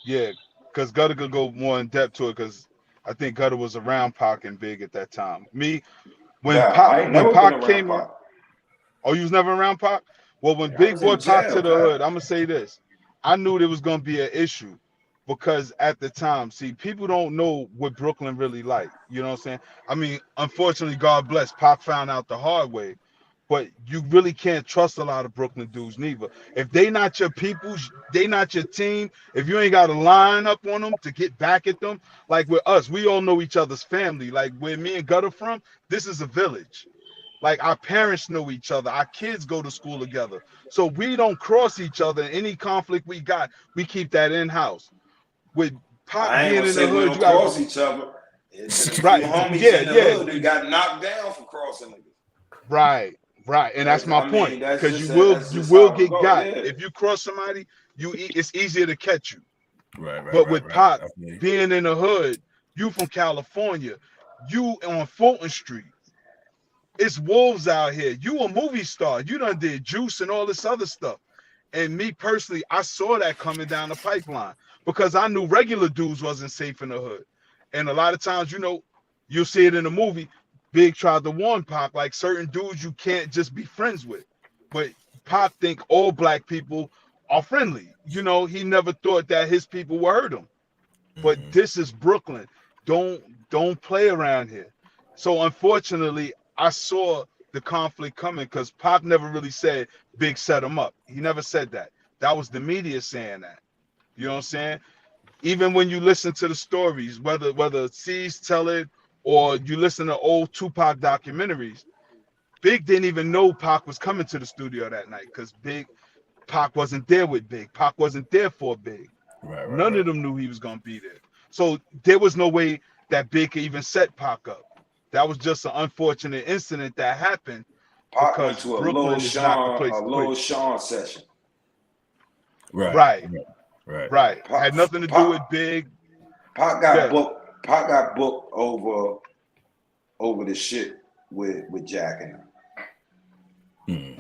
Yeah, because Gutter could go more in depth to it because I think Gutter was around Pac and Big at that time. Me, when Pac came up, oh, you was never around Pac? Well, when Big Boy Pac to the hood, I'm gonna say this: I knew there was gonna be an issue because at the time, see, people don't know what Brooklyn really like. You know what I'm saying? I mean, unfortunately, God bless, Pac found out the hard way. But you really can't trust a lot of Brooklyn dudes neither. If they not your people, they not your team. If you ain't got a line up on them to get back at them, like with us, we all know each other's family. Like where me and Gutter from, this is a village. Like our parents know each other. Our kids go to school together. So we don't cross each other. Any conflict we got, we keep that in-house. With Pac being in the hood, we don't cross each other. It's right. Homies in the hood who got knocked down for crossing niggas. Right. Right, and that's my point. Because you will get got. Yeah. If you cross somebody, it's easier to catch you. Right. But with Pac being in the hood, you from California, you on Fulton Street. It's wolves out here. You a movie star. You done did Juice and all this other stuff. And me personally, I saw that coming down the pipeline because I knew regular dudes wasn't safe in the hood. And a lot of times, you know, you'll see it in the movie. Big tried to warn Pac, like certain dudes you can't just be friends with. But Pac think all black people are friendly. You know, he never thought that his people would hurt him. But this is Brooklyn. Don't play around here. So unfortunately, I saw the conflict coming because Pac never really said Big set him up. He never said that. That was the media saying that. You know what I'm saying? Even when you listen to the stories, whether C's tell it or you listen to old Tupac documentaries, Big didn't even know Pac was coming to the studio that night because Pac wasn't there with Big. Pac wasn't there for Big. None of them knew he was going to be there. So there was no way that Big could even set Pac up. That was just an unfortunate incident that happened. Pac went to a Lil Sean session. Right. Had nothing to do with Big. Pac got booked over the shit with Jack and him.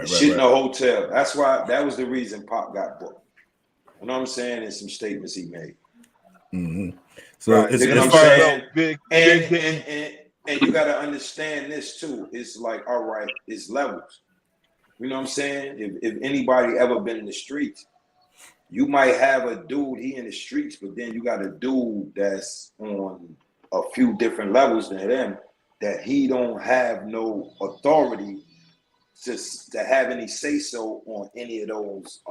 Shit in the hotel. That's why that was the reason Pac got booked. You know what I'm saying? And some statements he made. So it's big, and you got to understand this too. It's like, all right, it's levels. You know what I'm saying? If anybody ever been in the streets, you might have a dude he in the streets, but then you got a dude that's on a few different levels than them that he don't have no authority to have any say so on any of those.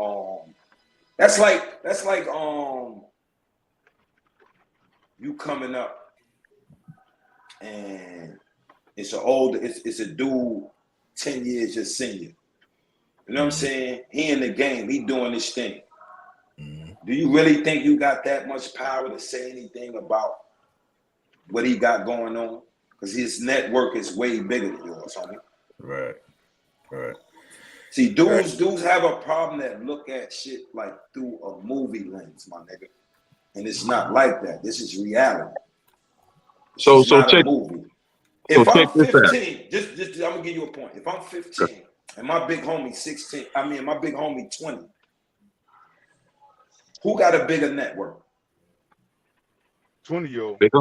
That's like you coming up and it's a dude 10 years your senior. You know what I'm saying? He in the game. He doing this thing. Do you really think you got that much power to say anything about what he got going on? Because his network is way bigger than yours, homie. Right. See, dudes have a problem that look at shit like through a movie lens, my nigga. And it's not like that. This is reality. So not check. a movie. So If I'm check this out. 15, just I'm gonna give you a point. If I'm 15 and my big homie 16, my big homie 20, who got a bigger network? 20-year-old. It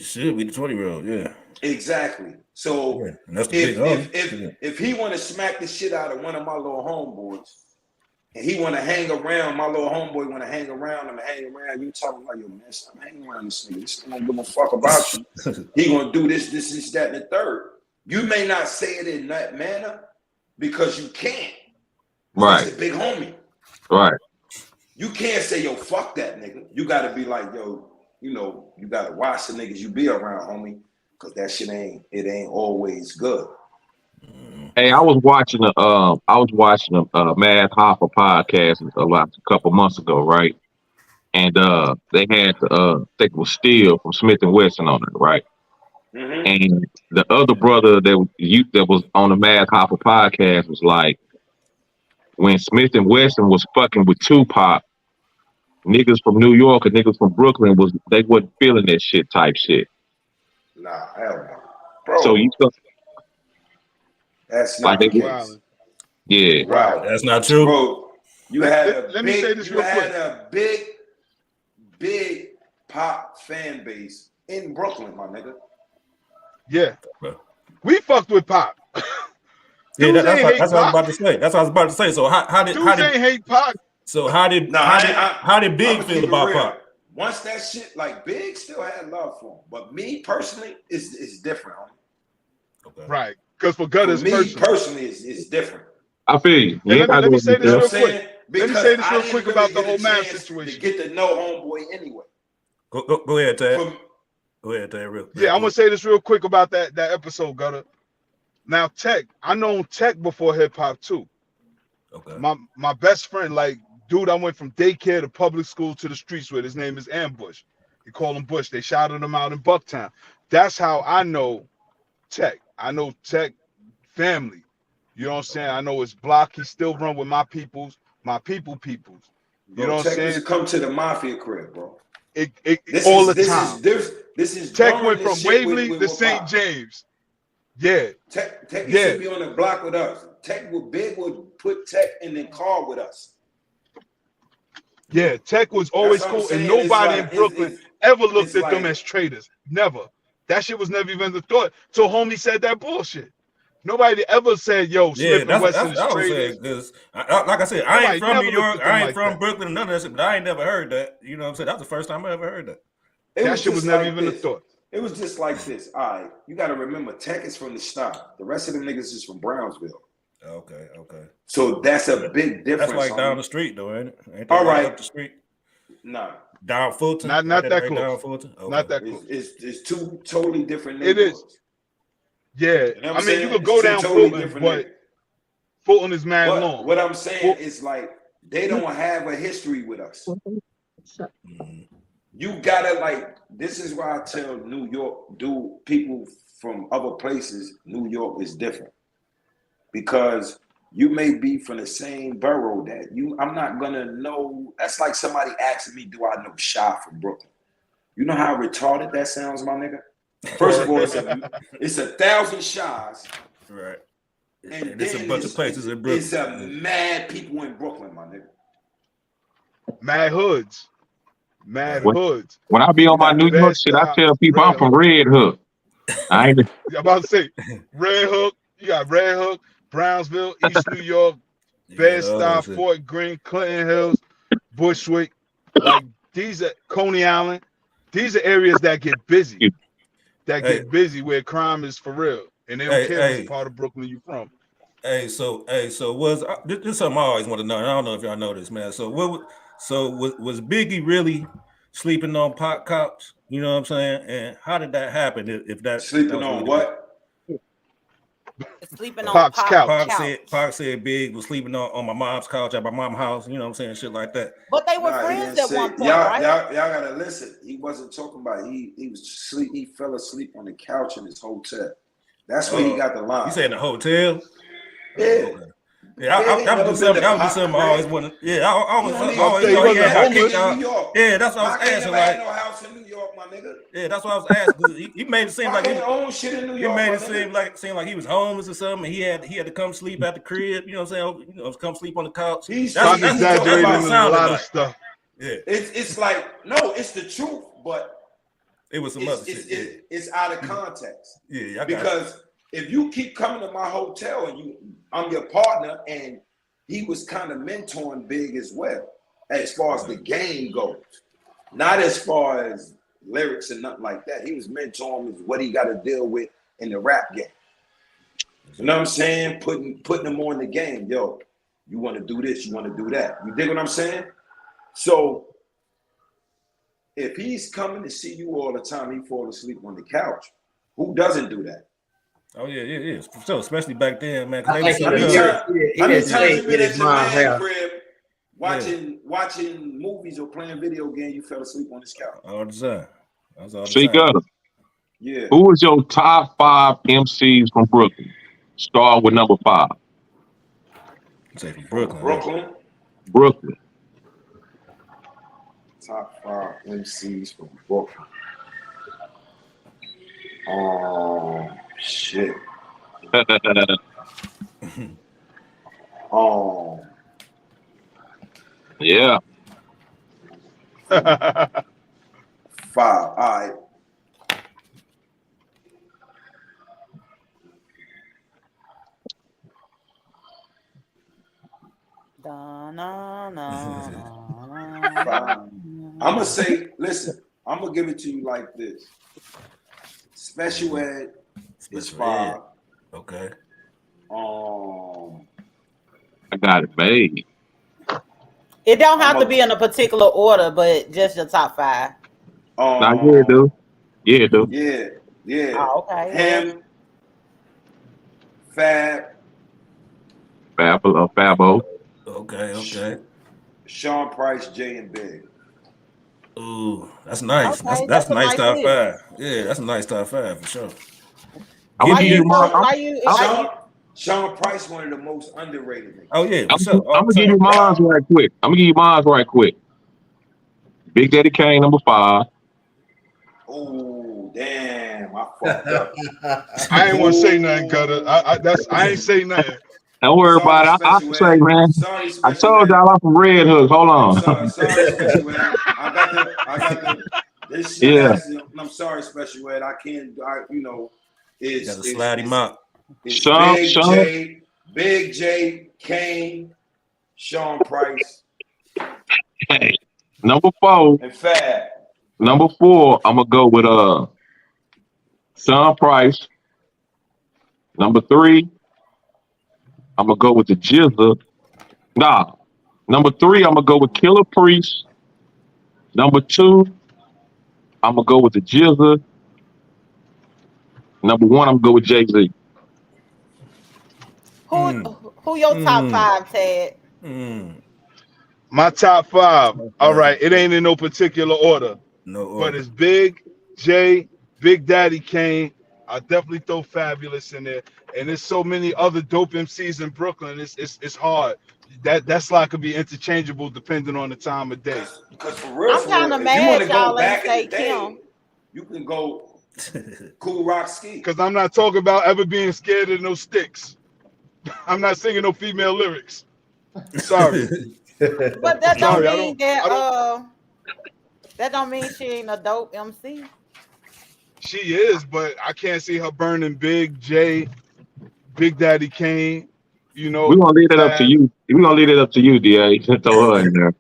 should be the 20-year-old, yeah. Exactly. So and that's the big if he want to smack the shit out of one of my little homeboys, and he want to hang around, my little homeboy want to hang around him and hang around, you tell him like, yo, man, stop hanging around this nigga. This nigga don't give a fuck about you. He gonna do this, that, and the third. You may not say it in that manner because you can't. Right. He's a big homie. Right. You can't say, yo, fuck that nigga. You gotta be like, yo, you know, you gotta watch the niggas you be around, homie, because that shit ain't always good. Hey, I was watching a Mad Hoffa podcast a couple months ago, right? And they had I think it was Steel from Smith and Wesson on it, right? Mm-hmm. And the other brother that was on the Mad Hoffa podcast was like, when Smith and Wesson was fucking with Tupac, niggas from New York and niggas from Brooklyn they wasn't feeling that shit type shit. Nah, hell no. Bro, so you that's not the case. Yeah. Wow. That's not true. Bro, you had Let me say this real quick. a big pop fan base in Brooklyn, my nigga. Yeah. We fucked with Pop. Yeah, that's what I was about to say. That's what I was about to say. So how did ain't hate Pop? So how did Big feel about Pop? Once that shit, like Big still had love for him, but me personally, it's different. Homie. Okay. Right, because for Gutta's personally, it's different. I feel you. Yeah, let me say this real quick. Let me say this real quick about the whole Mav situation. To get to know homeboy anyway. Go ahead, Tad. Go ahead, Tad. I'm gonna say this real quick about that episode, Gutta. Now, Tech, I known Tech before hip hop too. Okay. My best friend, like, dude, I went from daycare to public school to the streets with. His name is Ambush. He called him Bush. They shouted him out in Bucktown. That's how I know Tech. I know Tech family. You know what I'm saying? I know his block. He still run with my peoples. You Bro, know what I'm saying? Used to come to the mafia crib, bro. All the time. This is Tech went from Waverly to St. James. Yeah. Tech used to be on the block with us. Big would put Tech in the car with us. Yeah, Tech was always cool, and nobody in Brooklyn ever looked at them as traitors. Never. That shit was never even the thought. So homie said that bullshit. Nobody ever said, yo, Smith and Wesson is traitors. Because, like I said, I ain't from New York. I ain't from Brooklyn, none of that shit, but I ain't never heard that. You know what I'm saying? That's the first time I ever heard that. That shit was never even a thought. It was just like this. All right, you got to remember, Tech is from the stop. The rest of them niggas is from Brownsville. Okay. So that's a big difference. That's like down the street, though, ain't it? Ain't all right. Up the street? No. Down Fulton? Not that close. Down Fulton? Okay. Not that close. It's two totally different neighborhoods. It is. Yeah. You know I mean, you could go down totally Fulton, but Fulton is mad long. What I'm saying is, like, they don't have a history with us. You gotta, like, this is why I tell New York, people from other places, New York is different. Because you may be from the same borough that I'm not gonna know. That's like somebody asking me, do I know Shy from Brooklyn? You know how retarded that sounds, my nigga? First of all, it's 1,000 Shys. Right. And it's a bunch of places in Brooklyn. It's a mad people in Brooklyn, my nigga. Mad hoods. Hoods. When I be on my New York shit, I tell people I'm from Red Hook. I ain't about to say Red Hook. You got Red Hook, Brownsville, East New York, Bed-Stuy, Fort Greene, Clinton Hills, Bushwick. Like, these are Coney Island. These are areas that get busy. Get busy where crime is for real, and they don't care which part of Brooklyn you from. So was this is something I always want to know, and I don't know if y'all know this, man. So was Biggie really sleeping on pot cops? You know what I'm saying? And how did that happen? If that sleeping on what? Sleeping on Pac's Pac's couch. couch. Pac said Big was sleeping on my mom's couch at my mom's house. You know what I'm saying? Shit like that. But they were Nah, he friends didn't at say. one point, Y'all right? gotta listen. He wasn't talking about he was sleep. He fell asleep on the couch in his hotel. That's where he got the line. You said in the hotel? Yeah. Okay. Yeah, that would be something I always wanted. Yeah, I always he wasn't got homeless. kicked out. New York. Yeah, that's what I was Pac ain't asking. never had Like, no house in New York, my nigga. yeah, that's what I was asking. 'Cause he made it seem Pac like ain't own shit in New he York. made my it nigga. seem like he was homeless or something. And he had to come sleep at the crib. You know what I'm saying? You know, come sleep on the couch. Pac exaggerating what it a sounded lot like. of stuff. Yeah, It's like no, it's the truth, but it was some other shit. It's out of context. Yeah, I got because if you keep coming to my hotel and I'm your partner, and he was kind of mentoring Big as well, as far as the game goes, not as far as lyrics and nothing like that. He was mentoring him what he got to deal with in the rap game. You know what I'm saying? Putting him on the game. Yo, you want to do this, you want to do that. You dig what I'm saying? So if he's coming to see you all the time, he fall asleep on the couch. Who doesn't do that? Oh yeah. So especially back then, man. How many times you been at your man's crib watching movies or playing video games? You fell asleep on his couch all the time. That's all the C-Gutta. Yeah. Who was your top 5 MCs from Brooklyn? Start with number 5. Say from Brooklyn. Brooklyn. Top 5 MCs from Brooklyn. Shit. Yeah. 5. All right. I'm gonna say, listen, I'm gonna give it to you like this. Special Ed is 5. Okay. I got it made. It don't have to be in a particular order, but just your top 5. Nah, yeah, dude. Yeah, dude. Yeah. Oh, okay. Him, Fabo. Okay. Sean Price, Jay, and Big. Ooh, that's nice. Okay, That's a nice top list. 5. Yeah, that's a nice top 5 for sure. I'm gonna give you Sean Price, one of the most underrated niggas. Oh yeah, I'm gonna give you mine right quick. Big Daddy Kane, number 5. Oh damn, I fucked up. I ain't want to say nothing, Gutter. I ain't say nothing. Don't worry about it. I say, man. I told y'all I'm from Red Hook. Hold on. Sorry, Special Ed. I got the. This shit I'm sorry, Special Ed. I can't. It's gotta slide him out. Big J, Kane, Sean Price. Hey, number 4. And Fab. Number 4, I'm gonna go with Sean Price. Number 3, I'm gonna go with the Jizza. Number 3, I'm gonna go with Killer Priest. Number 2, I'm gonna go with the Jizza. Number 1, I'm gonna go with Jay-Z. Who your top 5, Tad? My top 5. All right, it ain't in no particular order. But it's Big J, Big Daddy Kane. I definitely throw Fabulous in there, and there's so many other dope MCs in Brooklyn. It's hard. That's like could be interchangeable depending on the time of day. Because for real, I'm kind of mad y'all ain't say Kim. You can go Cool Rock Ski. Because I'm not talking about ever being scared of no sticks. I'm not singing no female lyrics. Sorry. But that don't mean that don't mean she ain't a dope MC. She is, but I can't see her burning Big J, Big Daddy Kane. We're gonna leave it up to you. We're gonna leave it up to you, DA. Throw her in there.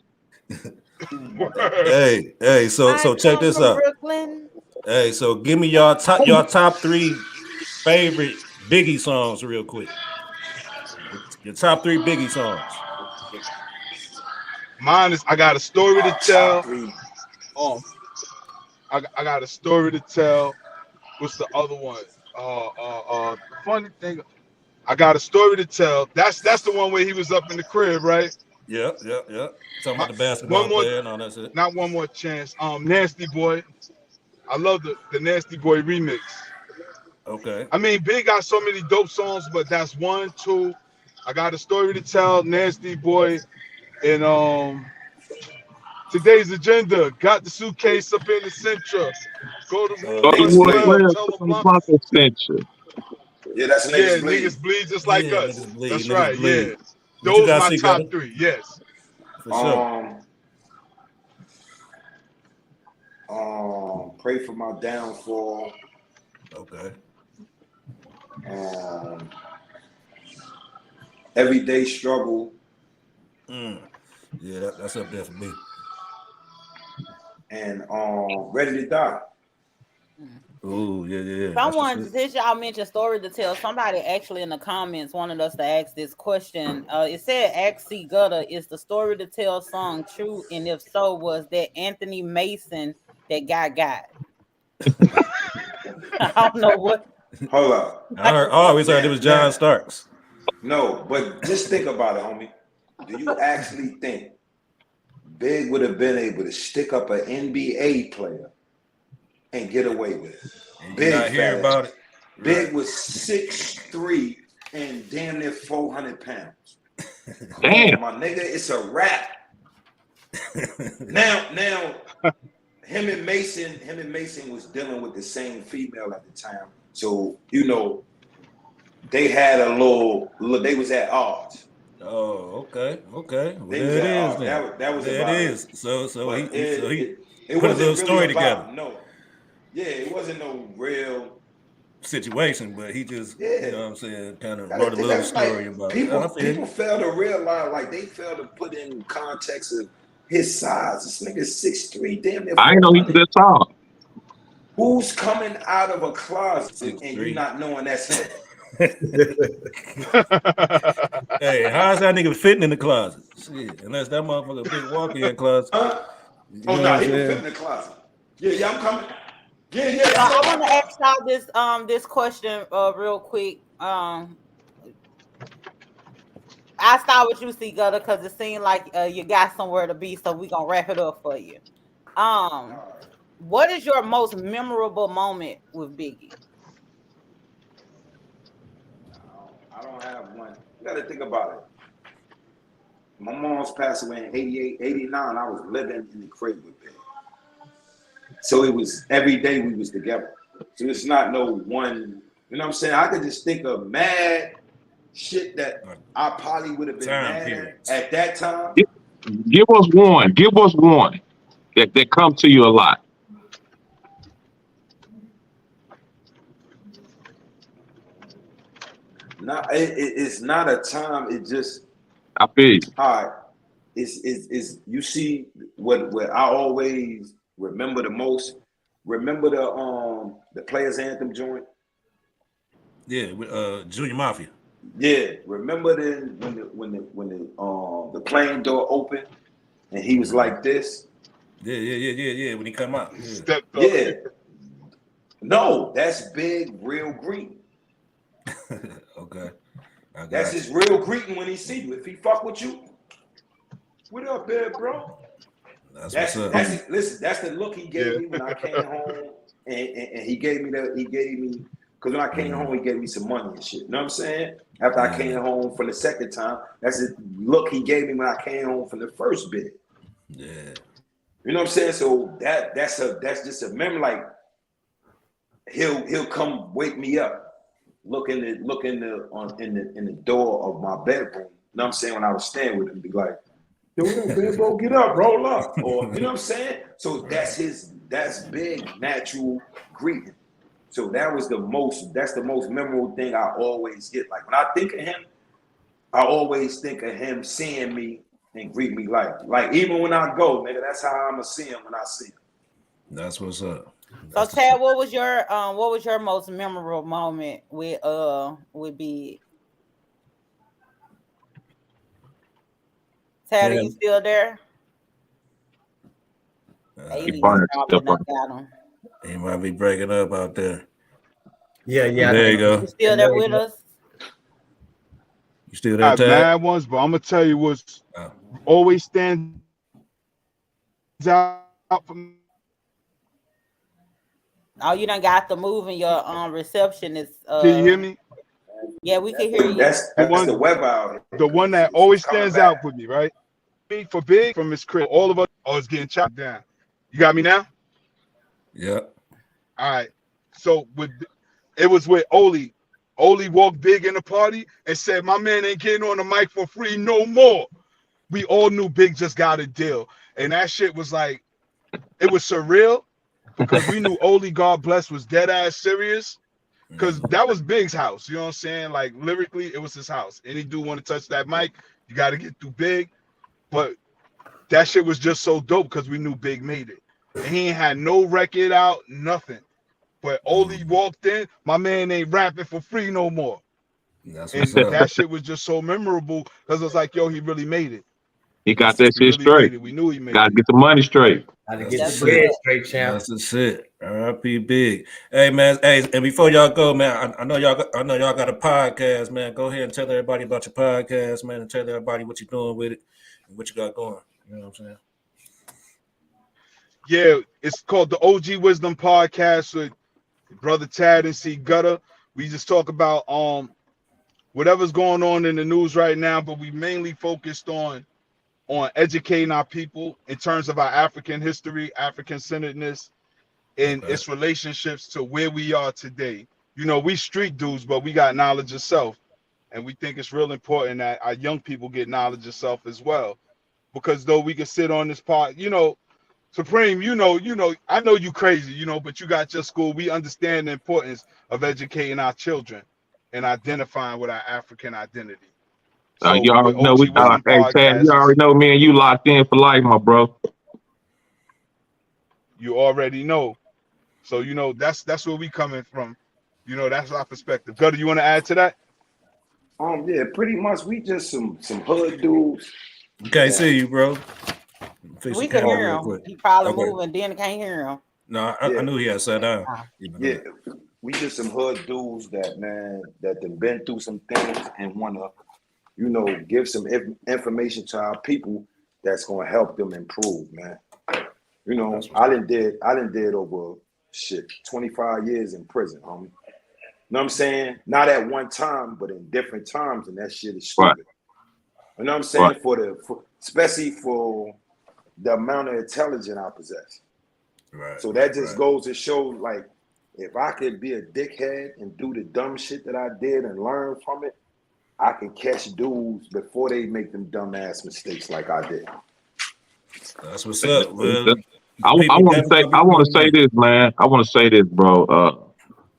Hey, so check this out. Brooklyn. Hey, so give me your top 3 favorite Biggie songs real quick. Your top 3 Biggie songs. Mine is I Got a Story to Tell. I got a story to tell. What's the other one? Funny thing. I got a story to tell. That's the one where he was up in the crib, right? Yep. Talking about the basketball One more, player and all that shit. not one more chance. Nasty Boy. I love the Nasty Boy remix. Okay. I mean, Big got so many dope songs, but that's one, two. I got a story to tell. Nasty Boy, and today's agenda. Got the suitcase up in the center. Go to room Go to Niggas Wood 112. bleed. 12, Tell them tell them Blanco sent you. Yeah, that's yeah, niggas bleed. niggas bleed just like Yeah, us. niggas bleed. That's Niggas right. bleed. Yeah, What you those got, my top C-Gutta? 3. Yes. For sure. Pray for my downfall. Okay. Everyday struggle. Yeah, that's up there for me. And ready to die. Ooh, yeah. Someone, since y'all mentioned story to tell, somebody actually in the comments wanted us to ask this question. It said, "Ask C-Gutta, is the story to tell song true? And if so, was that Anthony Mason that got?" I don't know what. Hold up. I always heard it was John Starks. No, but just think about it, homie. Do you actually think Big would have been able to stick up an NBA player and get away with it? Big not hear about it. Big was 6'3" and damn near 400 pounds. Damn. My nigga, it's a wrap. Now, him and Mason was dealing with the same female at the time. So, you know, they had a little, they was at odds. Oh, okay. Well, there it is then. That was there about it is. So he it put a little wasn't story really about, together. no. Yeah, it wasn't no real situation, but he just, you know what I'm saying, kind of Gotta wrote a think, little that's like story about people. it. People fail to realize, like they fail to put in context of his size. This nigga's 6'3", damn near 400. I ain't know he was that tall. Who's coming out of a closet and you not knowing that's him? Hey, how's that nigga fitting in the closet? Shit, unless that motherfucker big walk-in closet. You know no, he can fit in the closet. Yeah, I'm coming. Yeah. I want to ask y'all this question real quick. I start with you, C-Gutta, because it seemed like you got somewhere to be, so we're gonna wrap it up for you. What is your most memorable moment with Biggie? I don't have one. You got to think about it. My mom's passed away in 88, 89. I was living in the crib with Big. So it was every day we was together. So it's not no one, you know what I'm saying? I could just think of mad shit that I probably would have been mad at that time. Give us one. Give us one that come to you a lot. It's not a time. It just. I feel you. All right. It's you see what I always remember the most. Remember the Players Anthem joint. Yeah, with Junior Mafia. Yeah, remember when the plane door opened and he was like this. Yeah. When he come out. Yeah. No, that's Big real greeting. Okay. That's his real greeting when he see you. If he fuck with you, what up, big bro? That's listen. That's the look he gave me when I came home, and he gave me because when I came home, he gave me some money and shit. You know what I'm saying? After I came home for the second time, that's the look he gave me when I came home from the first bit. Yeah. You know what I'm saying? So that's just a memory. Like he'll come wake me up. Look in the door of my bedroom. You know what I'm saying? When I was staying with him, be like, "Yo, what up, man, bro? Get up, roll up," or you know what I'm saying? So that's Big natural greeting. So that's the most memorable thing I always get. Like when I think of him, I always think of him seeing me and greet me like even when I go, nigga. That's how I'ma see him when I see him. That's what's up. So Tad, what was your most memorable moment with Big? Tad, are you still there? He might be breaking up out there. Yeah. There you go. You still there with us? You still there, Tad? Mad ones, but I'm gonna tell you what's always stands out for me. Oh, you done got the move in your reception is Can you hear me? Yeah, we can hear you. That's the web out. The one that always stands out for me, right? For Big from his crib, all of us is getting chopped down. You got me now? Yeah. All right. So it was with Oli. Oli walked Big in the party and said, "My man ain't getting on the mic for free no more." We all knew Big just got a deal, and that shit was like, it was surreal because we knew Oli, God bless, was dead ass serious. Because that was Big's house, you know what I'm saying? Like lyrically, it was his house. Any dude want to touch that mic, you got to get through Big. But that shit was just so dope because we knew Big made it. And he ain't had no record out, nothing. But Oli walked in, my man ain't rapping for free no more. That's and that shit was just so memorable because it was like, yo, he really made it. He got that shit straight. We knew he made it. Got to get the money straight. Got to get the bread straight, champ. That's the shit. R.I.P. Big. Hey man, hey, and before y'all go, man, I know y'all got a podcast, man. Go ahead and tell everybody about your podcast, man, and tell everybody what you're doing with it and what you got going. You know what I'm saying? Yeah, it's called the OG Wisdom Podcast with Brother Tad and C-Gutta. We just talk about whatever's going on in the news right now, but we mainly focused on educating our people in terms of our African history, African-centeredness, and its relationships to where we are today. You know, we street dudes, but we got knowledge of self. And we think it's real important that our young people get knowledge of self as well. Because though we can sit on this part, you know, Supreme, you know, I know you crazy, you know, but you got your school. We understand the importance of educating our children and identifying with our African identity. So you already know hey Tad, you already know me and you locked in for life, my bro. You already know. So you know that's where we coming from. You know, that's our perspective. Gutta, you want to add to that? Yeah, pretty much we just some hood dudes. Okay, see you, bro. We can hear him. He probably moving, then can't hear him. No, I knew he had sat down. Yeah, we just some hood dudes that have been through some things and want to, you know, give some information to our people that's gonna help them improve, man. You know, I done did over 25 years in prison, homie. You know what I'm saying? Not at one time, but in different times, and that shit is stupid. Right. You know what I'm saying? Right. Especially for the amount of intelligence I possess. Right. So that just goes to show, like, if I could be a dickhead and do the dumb shit that I did and learn from it, I can catch dudes before they make them dumbass mistakes like I did. That's what's up, man. I want to say this, man. I want to say this, bro.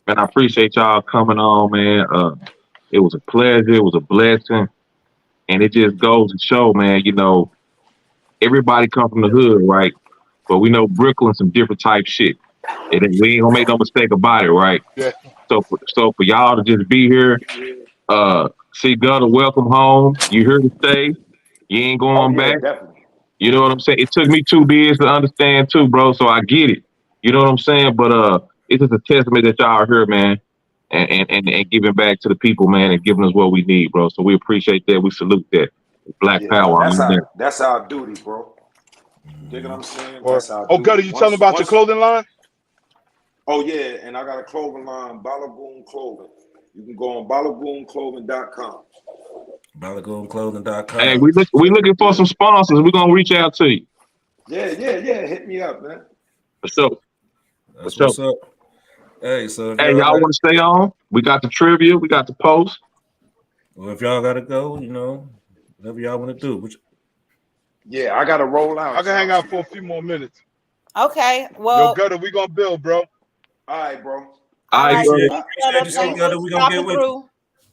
And I appreciate y'all coming on, man. It was a pleasure. It was a blessing. And it just goes to show, man, you know, everybody come from the hood, right? But we know Brooklyn's some different type shit. We ain't gonna make no mistake about it, right? Yeah. So for y'all to just be here, C-Gutta, welcome home. You here to stay. You ain't going back. Definitely. You know what I'm saying? It took me 2 years to understand too, bro. So I get it. You know what I'm saying? But it's just a testament that y'all are here, man, and giving back to the people, man, and giving us what we need, bro. So we appreciate that. We salute that. Black power. That's our duty, bro. You dig what I'm saying? Gutta, you tell them about your clothing line? Oh yeah, and I got a clothing line, Balagoon Clothing. You can go on balagoonclothing.com. balagoonclothing.com. Hey, we looking for some sponsors. We're gonna reach out to you. Yeah. Hit me up, man. What's up? What's up? Hey, so y'all want to stay on? We got the trivia. We got the post. Well, if y'all gotta go, you know, whatever y'all want to do. Yeah, I gotta roll out. I can hang out for a few more minutes. Okay, well, Yo, Gutta, we gonna build, bro. All right, bro. All right, Gutta, we gonna get with you.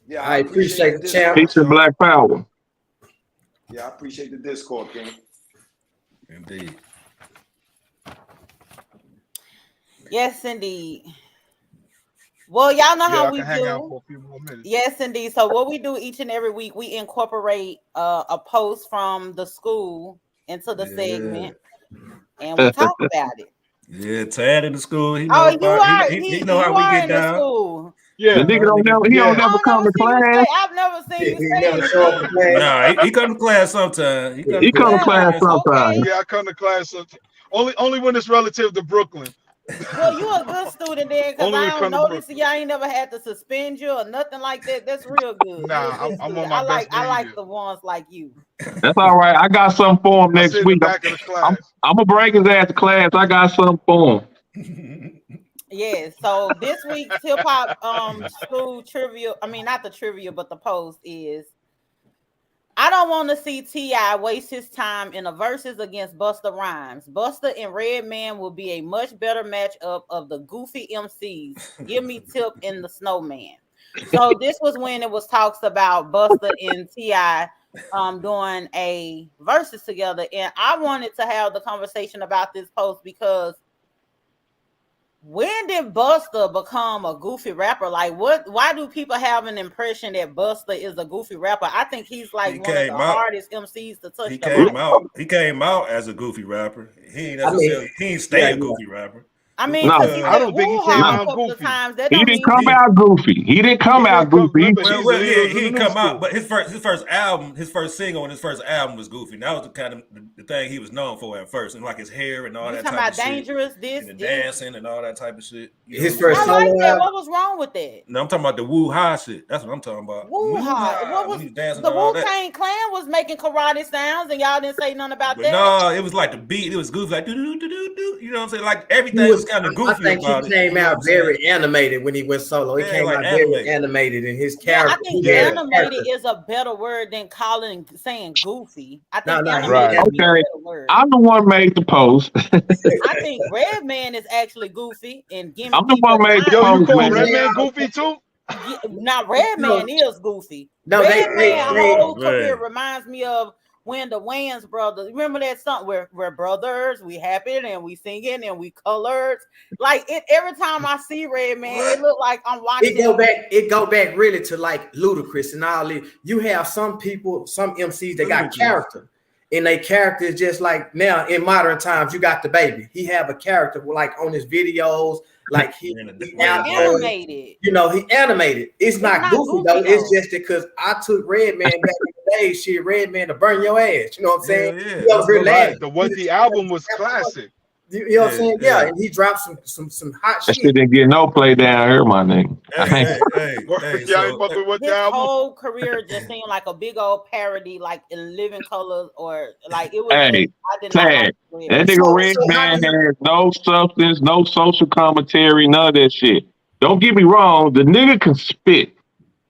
Yeah, I appreciate the champ. Peace and black power. Yeah, I appreciate the Discord, King. Indeed. Yes, indeed. Well, y'all know how we do. Hang out for a few more minutes. Yes, indeed. So what we do each and every week, we incorporate a post from the school into the segment, and we talk about it. Yeah, Tad in the school. He know how we get down. Yeah. The nigga don't never. He Yeah. don't never come to class. I've never seen you He say never show up to anything. class. Nah, he come to class sometime. He He come to class Yeah, sometimes. okay. Yeah, I come to class sometimes. Only when it's relative to Brooklyn. Well, you a good student then, because Only when I it don't come to notice Brooklyn. y'all ain't never had to suspend you or nothing like that. That's real good. You a Nah, good I'm student. on my best I like behavior. the ones like you. That's all right. I got something for him I next sit in the week. back of the class. I'm gonna bring his ass to class. I got something for him. Yeah, so this week's hip hop school trivia, I mean not the trivia, but the post is I don't want to see T.I. waste his time in a verses against Busta Rhymes. Busta and Redman will be a much better matchup of the goofy MCs. Give me Tip and the Snowman. So this was when it was talks about Busta and T.I. doing a verses together, and I wanted to have the conversation about this post because when did Busta become a goofy rapper? Like, what? Why do people have an impression that Busta is a goofy rapper? I think he's like one of the hardest MCs to touch the mic. He came out as a goofy rapper. He ain't I mean, necessarily he ain't stay a goofy rapper. I mean, No, because he I went don't think he woo came ha a out couple of goofy. times. That he don't didn't mean come out goofy. He didn't come out goofy. Remember, Well, she's well, the yeah, Eagles he in the didn't new come school. out, but his first album, his first single, and his first album was goofy. And that was the kind of the thing he was known for at first, and like his hair and all you that talking type about of shit, dangerous. and the dancing and all that type of shit. You know his what I'm first I saying? like solo that. album. What was wrong with that? No, I'm talking about the woo ha shit. That's what I'm talking about. Woo ha! What When was he was dancing the and all Wu that. Tang Clan was making karate sounds, and y'all didn't say nothing about But that? no, it was like the beat. It was goofy, like do do do do do. You know what I'm saying? Like everything was kind of I goofy think he about it. came You know what out I'm saying? very animated when he went solo. He Yeah, came like out very animated. animated in his Yeah, I character. think He had a animated character. is a better word than saying goofy. I No, think no, he was animated Right. is a animated. Okay, better word. I'm the one made the post. I think Redman is actually goofy and I'm the gimmicky, one but made the not Yo, you post, call man. Redman goofy too? not Redman is goofy. No, Redman they whole career Right. reminds me of when the Wayans brothers. Remember that song where we're brothers, we happy and we singing and we colored. Like it every time I see Redman, it look like I'm watching. it go back really to like Ludacris and all it. You have some people, some MCs that got Ludacris. character. And they character is just like now in modern times, you got the baby. He have a character like on his videos, like he animated. You know, he animated. It's not goofy though. It's just because I took Redman back in the day. Shit, Redman to burn your ass. You know what I'm saying? Yeah, He over here laughing. Right. The What the album was classic. You know what I'm saying? Yeah, and he dropped some hot That shit. shit didn't get no play down here, my nigga. Hey, Y'all ain't fucking with His the album. whole career just seemed like a big old parody, like in living colors, or like it was. Hey, I did not like Tad, Redman. that nigga Redman has no substance, no social commentary, none of that shit. Don't get me wrong, the nigga can spit.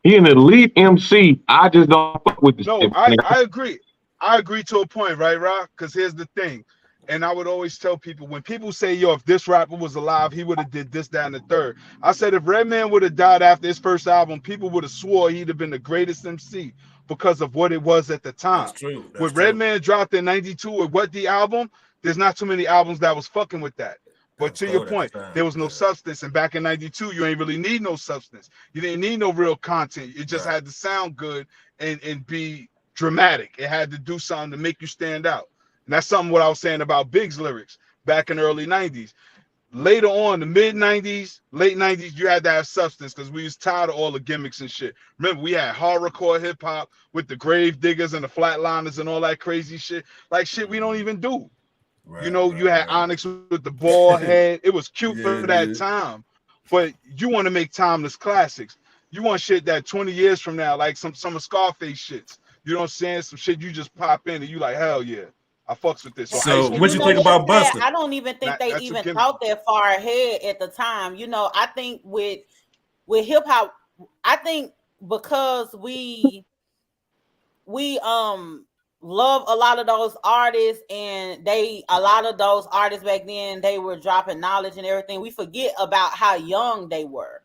He an elite MC. I just don't fuck with the No, shit. I agree. I agree to a point, right, Rock? Because here's the thing. And I would always tell people when people say, yo, if this rapper was alive, he would have did this, that, and the third. I said if Redman would have died after his first album, people would have swore he'd have been the greatest MC because of what it was at the time. That's true. When Redman dropped in 92 with What the Album, there's not too many albums that was fucking with that. But to your point, there was no substance. And back in 92, you ain't really need no substance. You didn't need no real content. It just had to sound good and be dramatic. It had to do something to make you stand out. And that's something what I was saying about Big's lyrics back in the early 90s. Later on, the mid 90s, late 90s, you had to have substance because we was tired of all the gimmicks and shit. Remember, we had horrorcore hip hop with the grave diggers and the flatliners and all that crazy shit. Like shit we don't even do. You know, you had Onyx with the bald head. It was cute for that time. But you want to make timeless classics. You want shit that 20 years from now, like some of Scarface shits. You know what I'm saying? Some shit you just pop in and you like, hell yeah. I fucks with this. So what you think about Busta? I don't even think they even thought that far ahead at the time. You know, I think with hip hop, I think because we love a lot of those artists, and a lot of those artists back then, they were dropping knowledge and everything. We forget about how young they were.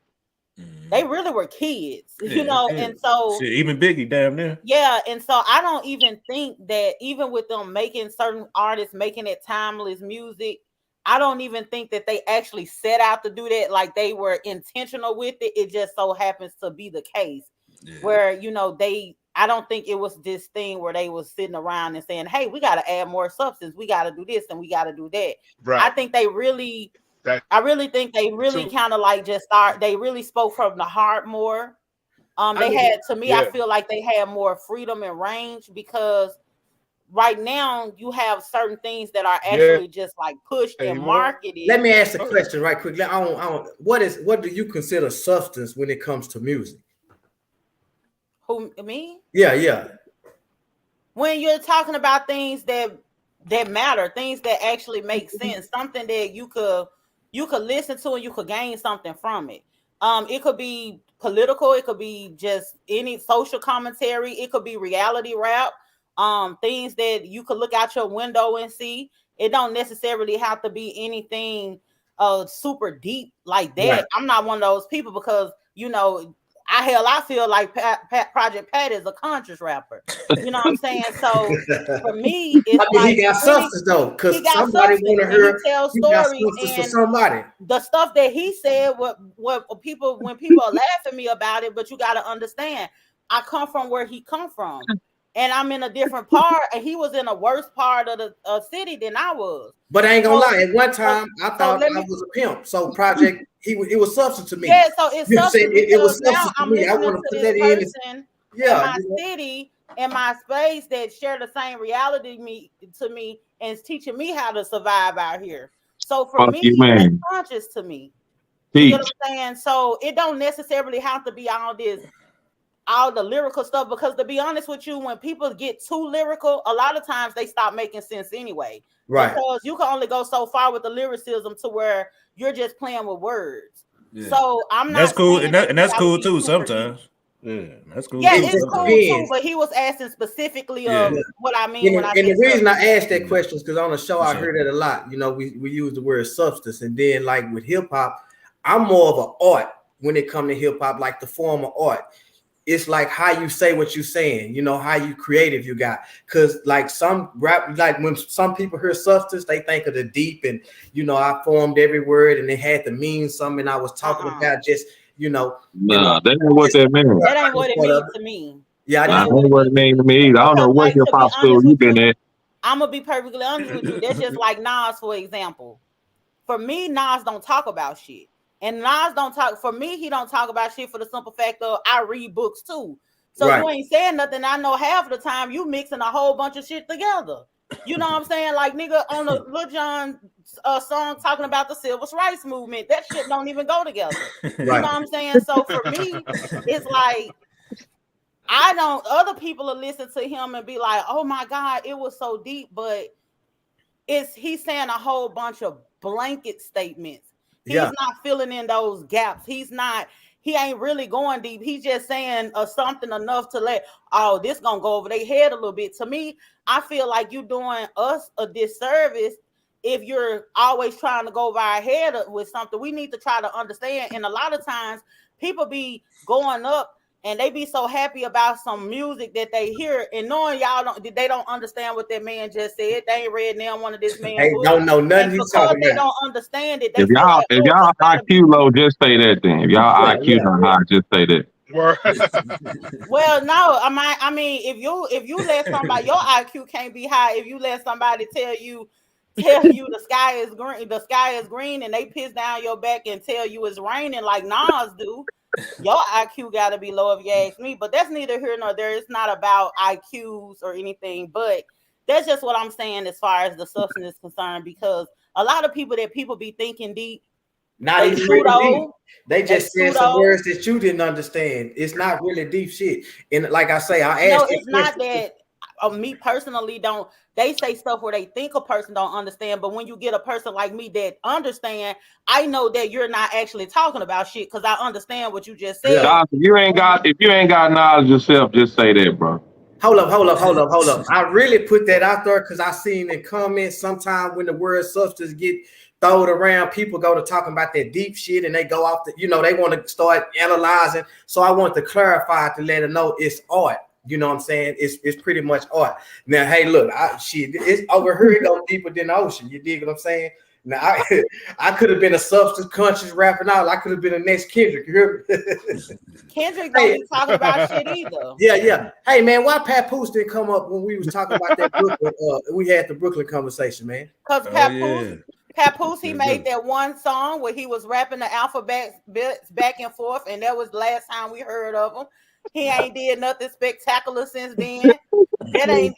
They really were kids, you know, and so shit, even Biggie damn near. Yeah, and so I don't even think that even with them making certain artists making it timeless music, I don't even think that they actually set out to do that. Like they were intentional with it. It just so happens to be the case where, you know, I don't think it was this thing where they was sitting around and saying, hey, we got to add more substance. We got to do this and we got to do that. Right. I think they really That I really think they really too. kind of like they really spoke from the heart more. They had, to me, I feel like they had more freedom and range, because right now you have certain things that are actually just like pushed and marketed. Let me ask a question right quick. What do you consider substance when it comes to music? Who, me? Yeah. When you're talking about things that matter, things that actually make sense, something that you could listen to and you could gain something from it. It could be political, it could be just any social commentary, it could be reality rap, things that you could look out your window and see. It don't necessarily have to be anything super deep like that. Right. I'm not one of those people, because I feel like Project Pat is a conscious rapper. You know what I'm saying? So for me, it's like he got substance though, because somebody want to hear. He tells stories, and for somebody. The stuff that he said, when people are laughing at me about it, but you got to understand, I come from where he come from, and I'm in a different part, and he was in a worse part of the city than I was. But I ain't gonna lie. At one time, I thought I was a pimp. So Project, it was substance to me. Yeah, so it's substance. It was substance to me. I want to put that in my city, in my space, that share the same reality to me, and is teaching me how to survive out here. So for me, it's conscious to me. You know what I'm saying? So it don't necessarily have to be all the lyrical stuff, because to be honest with you, when people get too lyrical, a lot of times they stop making sense anyway. Right. Because you can only go so far with the lyricism to where you're just playing with words. Yeah. So I'm not. That's cool, and that's cool too sometimes. Yeah, that's cool. Yeah, it's cool too. But he was asking specifically of what I mean when I say. And the reason I asked that question is because on the show I heard that a lot. You know, we use the word substance, and then like with hip hop, I'm more of an art when it comes to hip hop, like the form of art. It's like how you say what you're saying, you know, how you creative you got. Cause like some rap, like when some people hear substance, they think of the deep, and I formed every word and it had to mean something. I was talking about just, that ain't what that means. That ain't what it means to me. Yeah, that ain't what it means to me either. I don't know what hip hop school you been at. I'm gonna be perfectly honest with you. That's just like Nas, for example. For me, Nas don't talk about shit. And Nas don't talk, for me, he don't talk about shit for the simple fact of I read books too. So you ain't saying nothing. I know half of the time you mixing a whole bunch of shit together. You know what I'm saying? Like nigga on the Lil Jon song talking about the civil rights movement. That shit don't even go together. You know what I'm saying? So for me, it's like other people will listen to him and be like, oh my God, it was so deep, but he's saying a whole bunch of blanket statements. He's not filling in those gaps. He ain't really going deep. He's just saying something enough to this gonna go over their head a little bit. To me, I feel like you're doing us a disservice if you're always trying to go over our head with something. We need to try to understand. And a lot of times people be going up and they be so happy about some music that they hear, and knowing they don't understand what that man just said. They ain't read now one of this man's books. Don't know nothing he's talking about. They don't understand it. If y'all IQ low, just say that then. If y'all IQ not high, just say that. Well, no, I mean, if you let somebody, your IQ can't be high if you let somebody tell you the sky is green, and they piss down your back and tell you it's raining like Nas do. Your IQ got to be low if you ask me, but that's neither here nor there. It's not about IQs or anything, but that's just what I'm saying as far as the substance is concerned, because a lot of people be thinking deep. Not even really deep. They just said some words that you didn't understand. It's not really deep shit. And like I say, I asked. No, it's not that. Me personally they say stuff where they think a person don't understand, but when you get a person like me that understand, I know that you're not actually talking about shit because I understand what you just said. Yeah. If you ain't got knowledge yourself, just say that, bro. Hold up. I really put that out there because I seen in comments sometimes when the word substance get thrown around, people go to talking about that deep shit and they go off they want to start analyzing. So I want to clarify to let them know it's art. You know what I'm saying? It's pretty much art. Now, hey, look, it's over here. It goes deeper than the ocean. You dig what I'm saying? Now, I could have been a substance conscious rapping out. I could have been the next Kendrick. You hear me? Kendrick don't be talking about shit either. Yeah. Hey, man, why Papoose didn't come up when we was talking about that Brooklyn? We had the Brooklyn conversation, man. Because Papoose, he made that one song where he was rapping the alphabets back and forth, and that was the last time we heard of him. He ain't did nothing spectacular since then. He ain't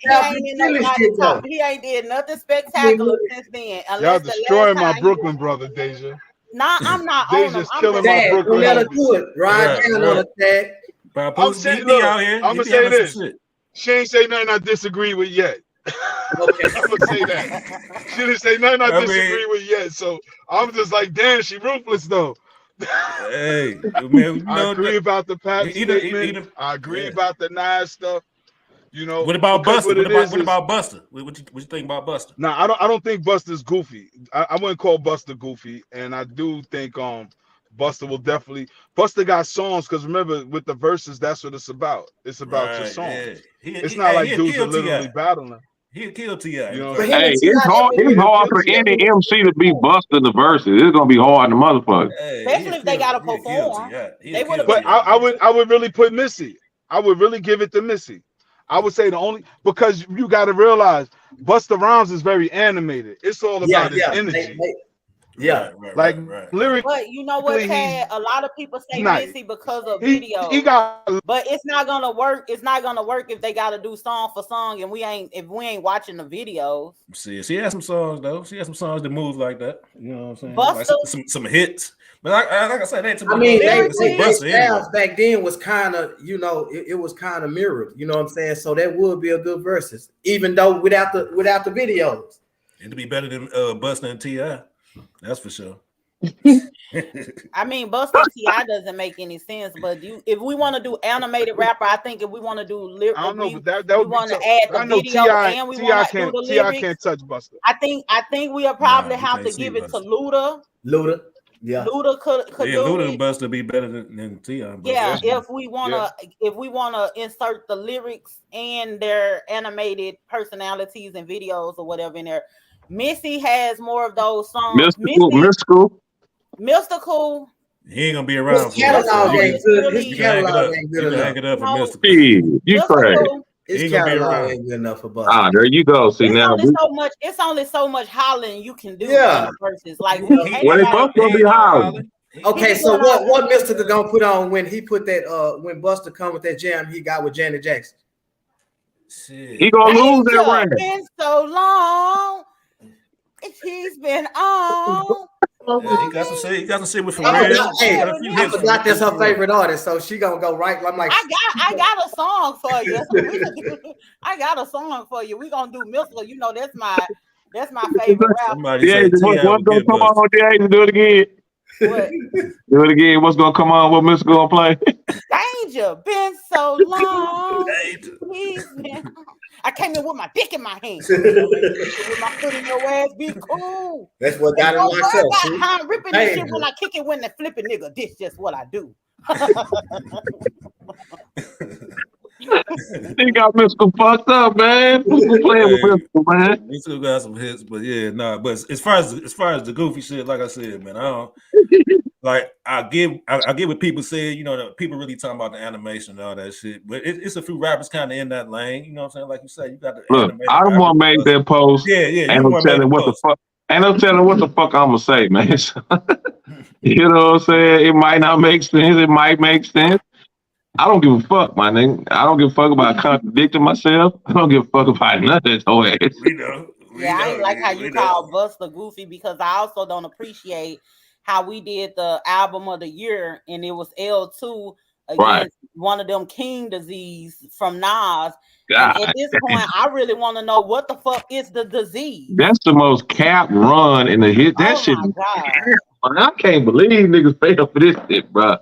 did nothing spectacular since then. Y'all destroying my Brooklyn brother, Deja. Nah, I'm not Deja's on him. killing my Brooklyn. Let her do it. Right down on the tag. I'm saying, look, I'm gonna say this. She ain't say nothing I disagree with yet. Okay. I'm gonna say that. She didn't say nothing I disagree with yet. So I'm just like, damn, she ruthless though. Hey, man, I agree about the Pat statement. I agree about the Nas stuff. You know, what about Buster? What about Buster? What you think about Buster? No, I don't think Buster's goofy. I wouldn't call Buster goofy, and I do think Buster will definitely. Buster got songs because remember with the verses, that's what it's about. It's about your songs. Yeah. It's not like dudes are literally battling. He'll kill T.I. You know, hey, it's hard for any MC to be busting the verses. It's gonna be hard to motherfucker. Especially if they gotta perform. But I would really put Missy. I would really give it to Missy. I would say the only because you got to realize Busta Rhymes is very animated. It's all about his energy. Lyrically. But you know what, Tad? A lot of people say Missy because of video. But it's not gonna work. It's not gonna work if they gotta do song for song and we ain't watching the videos. See, she has some songs though. She has some songs that move like that. You know what I'm saying? Busta, like some hits. But like I said, they styles back then was kind of, it was kind of mirrored. You know what I'm saying? So that would be a good versus, even though without the videos. It'd be better than Busta and T.I. That's for sure. I mean, Busta and T.I. doesn't make any sense. But if we want to do animated rapper, I think if we want to do lyric, we want to add the video and we want to do the lyrics. T.I. can't touch Busta. I think we'll probably have to give it to Luda. Yeah, Luda could do Luda it. and Busta be better than T.I. Yeah, if we wanna insert the lyrics and their animated personalities and videos or whatever in there. Missy has more of those songs. Mystical. He ain't gonna be around. His catalog ain't good. His catalog ain't good enough. Hang it up for Mystical. You crazy. His catalog ain't good enough for Busta. Ah, there you go. See, now it's only so much hollering you can do in the verses. Like when it's both gonna be hollering. Okay, so what Mystical gonna put on when he put that when Busta come with that jam he got with Janet Jackson? Shit. He gonna lose that round. It's been so long. He's been on. Yeah, he got some shit with I forgot that's her favorite artist, so she gonna go right. I'm like, I got a song for you. I got a song for you. We gonna do Mystical. You know that's my favorite rapper. Yeah, what's gonna come on? Yeah, do it again. What? Do it again. What's gonna come on? What Mystical gonna play? Danger. Been so long. I came in with my dick in my hand. With my foot in your ass, be cool. That's what got it locked up. I'm ripping this shit when I kick it when they flip it, nigga. This just what I do. He got Mystical fucked up, man. Who's playing with Mystical, man? He still got some hits, but yeah, But as far as the goofy shit, like I said, man, I don't like. I get what people say. You know, that people really talking about the animation and all that shit. But it's a few rappers kind of in that lane. You know what I'm saying? Like you said, you got the. Look, I don't want to make that post. Yeah. Ain't no telling what the fuck. Ain't no telling what the fuck I'm gonna say, man. You know what I'm saying? It might not make sense. It might make sense. I don't give a fuck, my nigga. I don't give a fuck about contradicting myself. I don't give a fuck about nothing. We know. I ain't like how you call Busta goofy because I also don't appreciate how we did the album of the year and it was L2 against one of them King Disease from Nas. And at this point, I really want to know what the fuck is the disease. That's the most cap run in the hit. That shit. I can't believe niggas fell for this shit, bro.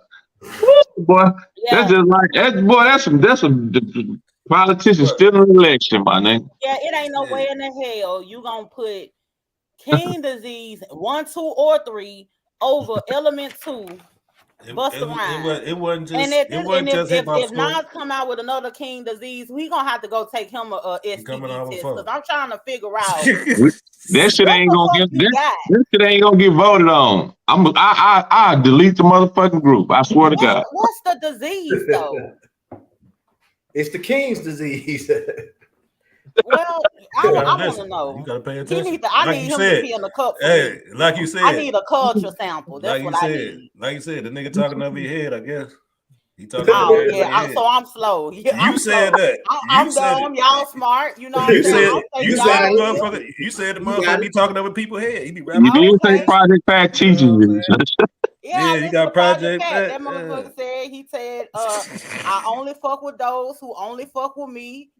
Boy, that's just like that's some politicians stealing an election, my nigga. Yeah, it ain't no way in the hell you gonna put King Disease 1, 2, or 3 over Element 2. Busta Rhymes. It wasn't just. And if Nas come out with another King Disease, we gonna have to go take him a STD test because I'm trying to figure out. That shit ain't gonna get. This shit ain't gonna get voted on. I delete the motherfucking group. I swear to God. What's the disease though? It's the King's disease. Well, I want to know. You gotta pay He attention. need to, I like need you him said, to be in the cup for hey, me. like you said, I need a culture sample. That's like what you I said, need. like you said, the nigga talking over your head, I guess. He talking Oh over your yeah, head. so I'm slow. Yeah, You I'm said slow. that. I'm You said dumb. it. Y'all smart. You know what I'm You saying? said I'll take you y'all said the with motherfucker. You said the motherfucker be talking over people's head. He be rapping. You did say Okay. Project Pat teaches You know you. Yeah, I you listened got to Project Project Pat. Pat. That motherfucker said, he said, I only fuck with those who only fuck with me.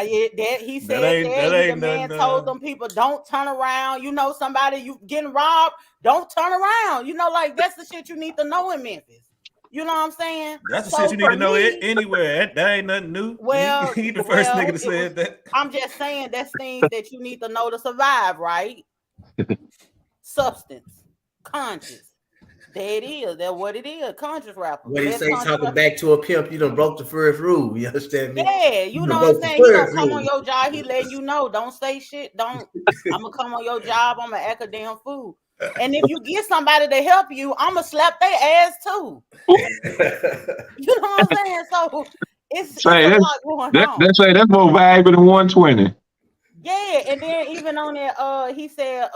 He said the man told them people, don't turn around. You know, somebody you getting robbed, don't turn around. You know, like that's the shit you need to know in Memphis. You know what I'm saying? That's the shit you need to know anywhere. That ain't nothing new. Well, he the first nigga to say that. I'm just saying that's things that you need to know to survive, right? Substance, conscious. There it is. That's what it is. Conscious rapper. What he say, talking back to a pimp, you done broke the first rule. You understand me? Yeah, you know what I'm saying? He gonna come on your job, he letting you know, don't say shit. I'm gonna come on your job, I'm gonna act a damn fool. And if you get somebody to help you, I'm gonna slap their ass too. You know what I'm saying? So it's a lot going on. That's more valuable than 120. Yeah, and then even on that, he said,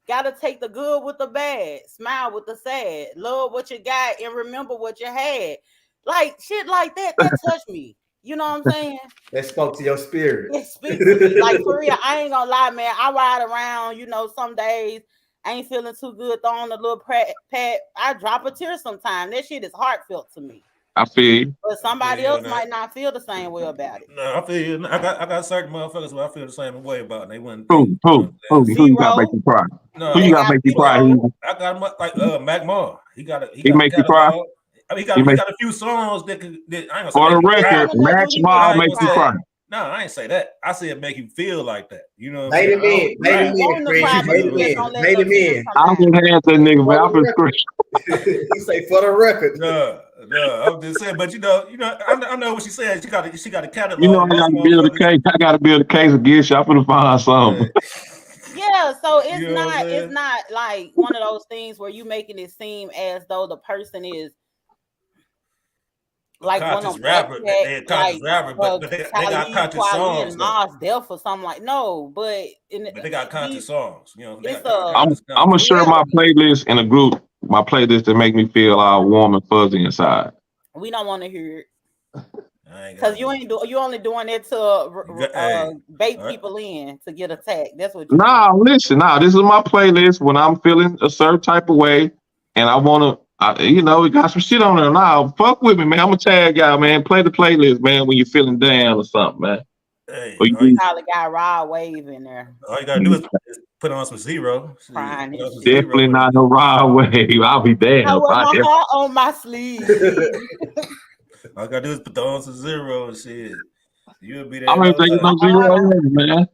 gotta take the good with the bad, smile with the sad, love what you got, and remember what you had. Like shit like that touched me. You know what I'm saying? That spoke to your spirit. It speaks to me. Like for real, I ain't gonna lie, man. I ride around, you know, some days I ain't feeling too good, throwing a little pat. I drop a tear sometime. That shit is heartfelt to me. I feel you. But somebody else might not feel the same way about it. No, I feel you. I got certain motherfuckers who I feel the same way about, and they wouldn't. Who you got to make you cry? No, who you got to make you cry? I got like Mac Moore. He make you cry. I mean, he got a few songs that I ain't gonna say. For the record, Max Moore make you cry. No, I ain't say that. I said make you feel like that. You know, made him in. I'm gonna have that nigga, but I'm just crazy. He say for the record. No, I'm just saying. But you know, I know what she said. She got a catalog. You know, I gotta build a case. I gotta build a case against you. I'm gonna find something. Yeah, so it's not like one of those things where you making it seem as though the person is like one of rapper, but they got conscious songs. Nas death or something like but they got conscious songs. You know, I'm gonna share my playlist in a group. My playlist that make me feel all warm and fuzzy inside. We don't want to hear it because you only doing it to bait people in to get attacked. That's what. Listen. This is my playlist when I'm feeling a certain type of way, and I wanna. We got some shit on there now. Fuck with me, man. I'm gonna tag y'all, man. Play the playlist, man, when you're feeling down or something, man. Hey, you probably got Rod Wave in there. All you gotta do is put on some Zero. Definitely not no Rod Wave. I'll be damned. I wear my heart on my sleeve. All you gotta do is put on some Zero and shit. You'll be there. I don't think no Zero on it, man.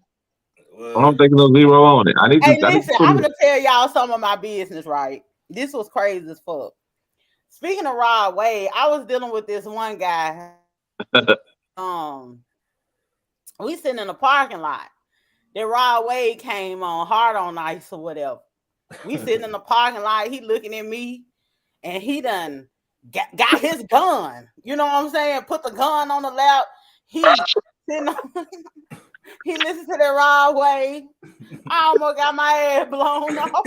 I don't think no Zero on it. Listen, I'm gonna tell y'all some of my business, right? This was crazy as fuck. Speaking of Rod Wave, I was dealing with this one guy. We sitting in the parking lot. Then Rod Wave came on Hard on Ice or whatever. We sitting in the parking lot. He looking at me, and he done got his gun. You know what I'm saying? Put the gun on the lap. He sitting on. He listened to that Rod Wave. I almost got my ass blown off.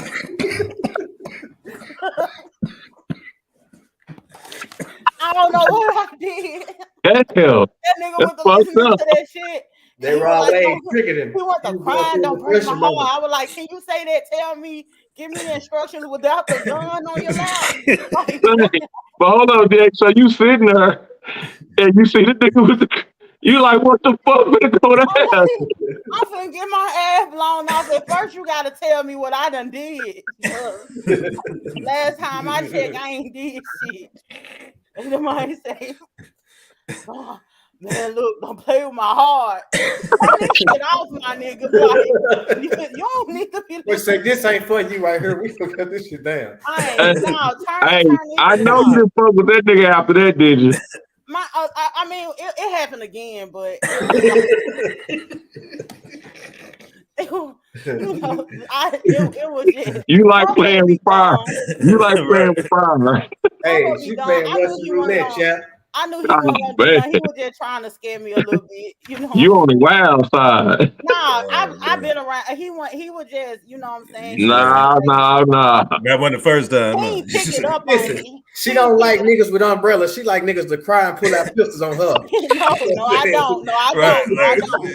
I don't know what I did. That nigga went to listen to that shit. They Rod Wave triggered him. He went to crying, don't break my heart. I was like, can you say that? Tell me, give me the instructions without the gun on your lap. But hold on, Dick. So you sitting there and you see the nigga with the. You like, what the fuck finna go down? I'm finna get my ass blown off. At first, you gotta tell me what I done did. Last time I checked, I ain't did shit. And the man say, oh, man, look, don't play with my heart. Get off my nigga. Like, you don't need to be. We say this ain't for you right here. We gonna cut this shit down. I know you didn't fuck with that nigga after that, did you? I mean, it happened again, but it was just. You like playing with fire. You like playing with fire, right? Hey, she playing Russian roulette, chap. I knew he Oh, wasn't gonna do man. nothing. He was just trying to scare me a little bit, you know. You on the wild side. Nah, Oh, I've man. been around. He was just, you know what I'm saying. You He sure? Nah. That wasn't the first time. he Huh? ain't pick it up on Listen, me. she He don't ain't like pick it niggas with umbrellas. She like niggas to cry and pull out pistols on her. no, I don't. No, I Right, don't. No, I like, don't.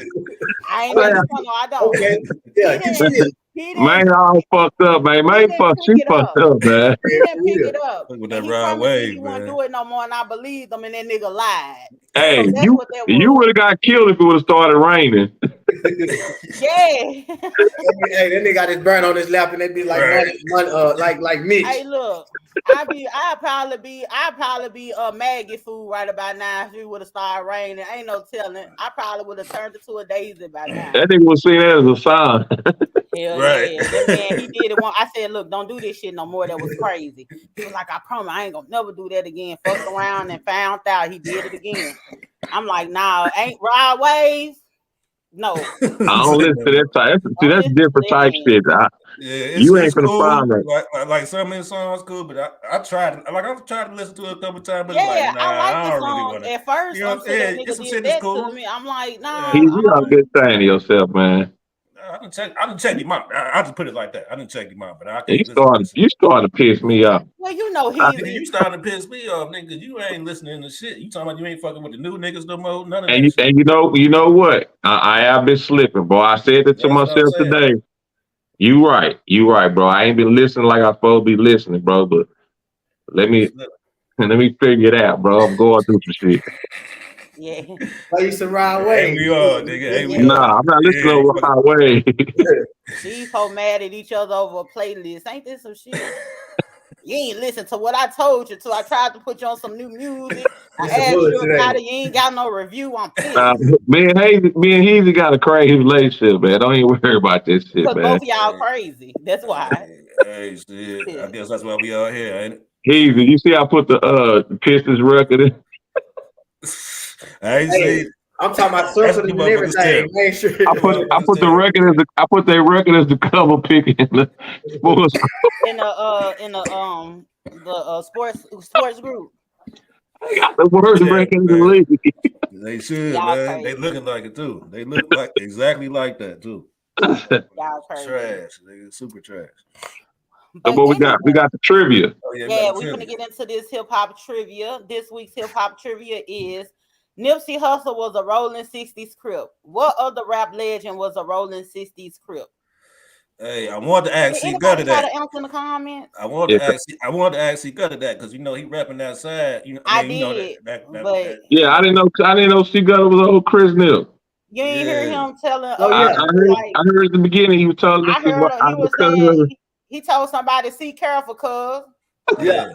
I ain't making fun. No, I don't. Okay, He yeah, you didn't. see it. He Man, didn't. all fucked up, man. He Man, didn't fuck, pick she it fucked up. up, man. He didn't pick it up. with And that he Rod promised me Wave, he wouldn't man. do it no more, and I believed him, and that nigga lied. Hey, So that's you what that would was. have got killed if it would have started raining. Yeah. Hey, that nigga got his burn on his lap, and they be like, Right. like Mitch. Hey, look, I'd probably be Maggie food right about now if it would have started raining. Ain't no telling. I probably would have turned it to a daisy by now. That nigga was seeing that as a sign. Hell Right. yeah. That man, he did it one. I said, look, don't do this shit no more. That was crazy. He was like, I promise I ain't gonna never do that again. Fucked around and found out he did it again. I'm like, nah, ain't ride waves. No. I don't listen to that type. That's different type shit. Yeah, You it's ain't gonna cool. find that. Like some of his songs cool, but I've tried to listen to it a couple times, but Yeah, it's like, nah, I like I the don't really song want to. at first You know, until that it's nigga some did shit that's that cool. to me. I'm like, nah, Yeah. I You got a don't. good thing to yourself, man. I didn't check him out. I'll just put it like that. I didn't check him out, but I You can't listen to this. starting to piss me off. Well, you know Nigga, you starting to piss me off, nigga. You ain't listening to shit. You talking about you ain't fucking with the new niggas no more. None of that shit. And you know what? I have been slipping, bro. I said it to That's what I'm myself saying. today. You right, bro. I ain't been listening like I'm supposed to be listening, bro. But let me figure it out, bro. I'm going through some shit. Yeah. Play some Rod Hey, Wave. we are, nigga. Hey, we Yeah. are. Nah, I'm not listening Yeah, to my way. These folks mad at each other over a playlist. Ain't this some shit? You ain't listen to what I told you to. I tried to put you on some new music. I It's some asked you bullshit, about ain't it. You ain't got no review. I'm pissed. Me and Hazy got a crazy relationship, man. Don't even worry about this shit, Because man. both of y'all crazy. That's why. Hey, shit. I guess that's why we all here, ain't it? Hazy, you see I put the Pistons record in? I ain't Hey, see. I'm talking about That's circling what and you motherfuckers everything. tell. Make sure. I put the record as the cover pick in the sports. In the sports group. I got the worst Yeah, record in the man. league. They should, Y'all man. crazy. They looking like it too. They look like exactly like that too. Y'all crazy. Trash, nigga. Super trash. So But what we anyway, got? We got the trivia. Oh yeah, yeah, we're gonna get into this hip hop trivia. This week's hip hop trivia is Nipsey Hussle was a Rolling 60s Crip. What other rap legend was a Rolling 60s Crip? Hey, I wanted to ask Did C-Gutta anybody try that. to answer in the comments? I wanted to ask C-Gutta that because you know he rapping outside. You know, I you know did, that but you I know. didn't know C-Gutta was old Chris Nip. you ain't hear him telling. Oh, yeah. I heard at the beginning he was telling I niggas heard what he was saying he told somebody, "See careful, cuz." Yeah.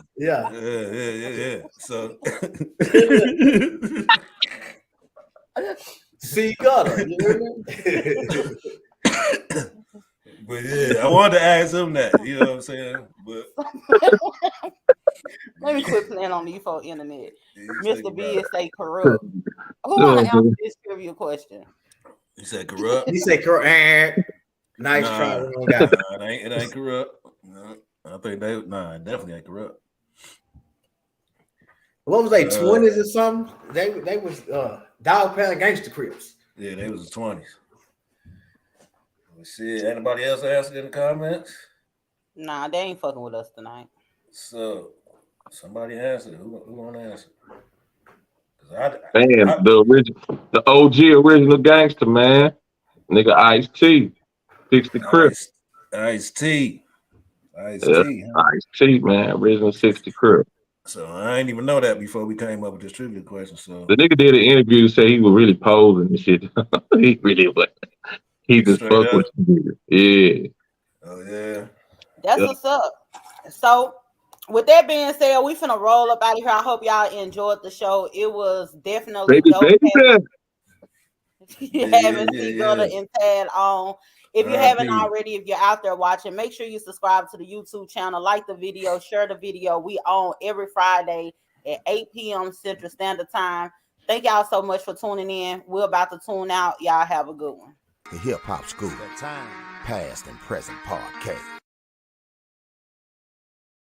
So C-Gutta. You hear me? but yeah, I wanted to ask him that. You know what I'm saying? But Let me quit playing on these for internet. He Mr. B say corrupt. Who want to answer this trivia question? He said corrupt. He said corrupt. Nice try. It ain't corrupt. No, I think it definitely ain't corrupt. What was they 20s or something? They was Dog Pound Gangster Crips. Yeah, they was the 20s. Let's see. Anybody else ask in the comments? Nah, they ain't fucking with us tonight. So somebody answer. Who want to answer? the OG original gangster, man. Nigga Ice-T. 60 Crip. Ice-T. Ice-T, man. Original 60 Crip. So I didn't even know that before we came up with this trivia question. So the nigga did an interview to say he was really posing and shit. He really was. He just fucked with you. Yeah. Oh yeah. That's what's up. So with that being said, we finna roll up out of here. I hope y'all enjoyed the show. It was definitely dope. Having C-Gutta and Tad on. If you haven't already, if you're out there watching, make sure you subscribe to the YouTube channel, like the video, share the video. We on every Friday at 8 p.m. Central Standard Time. Thank y'all so much for tuning in. We're about to tune out. Y'all have a good one. The Hip Hop School, Past and Present Podcast.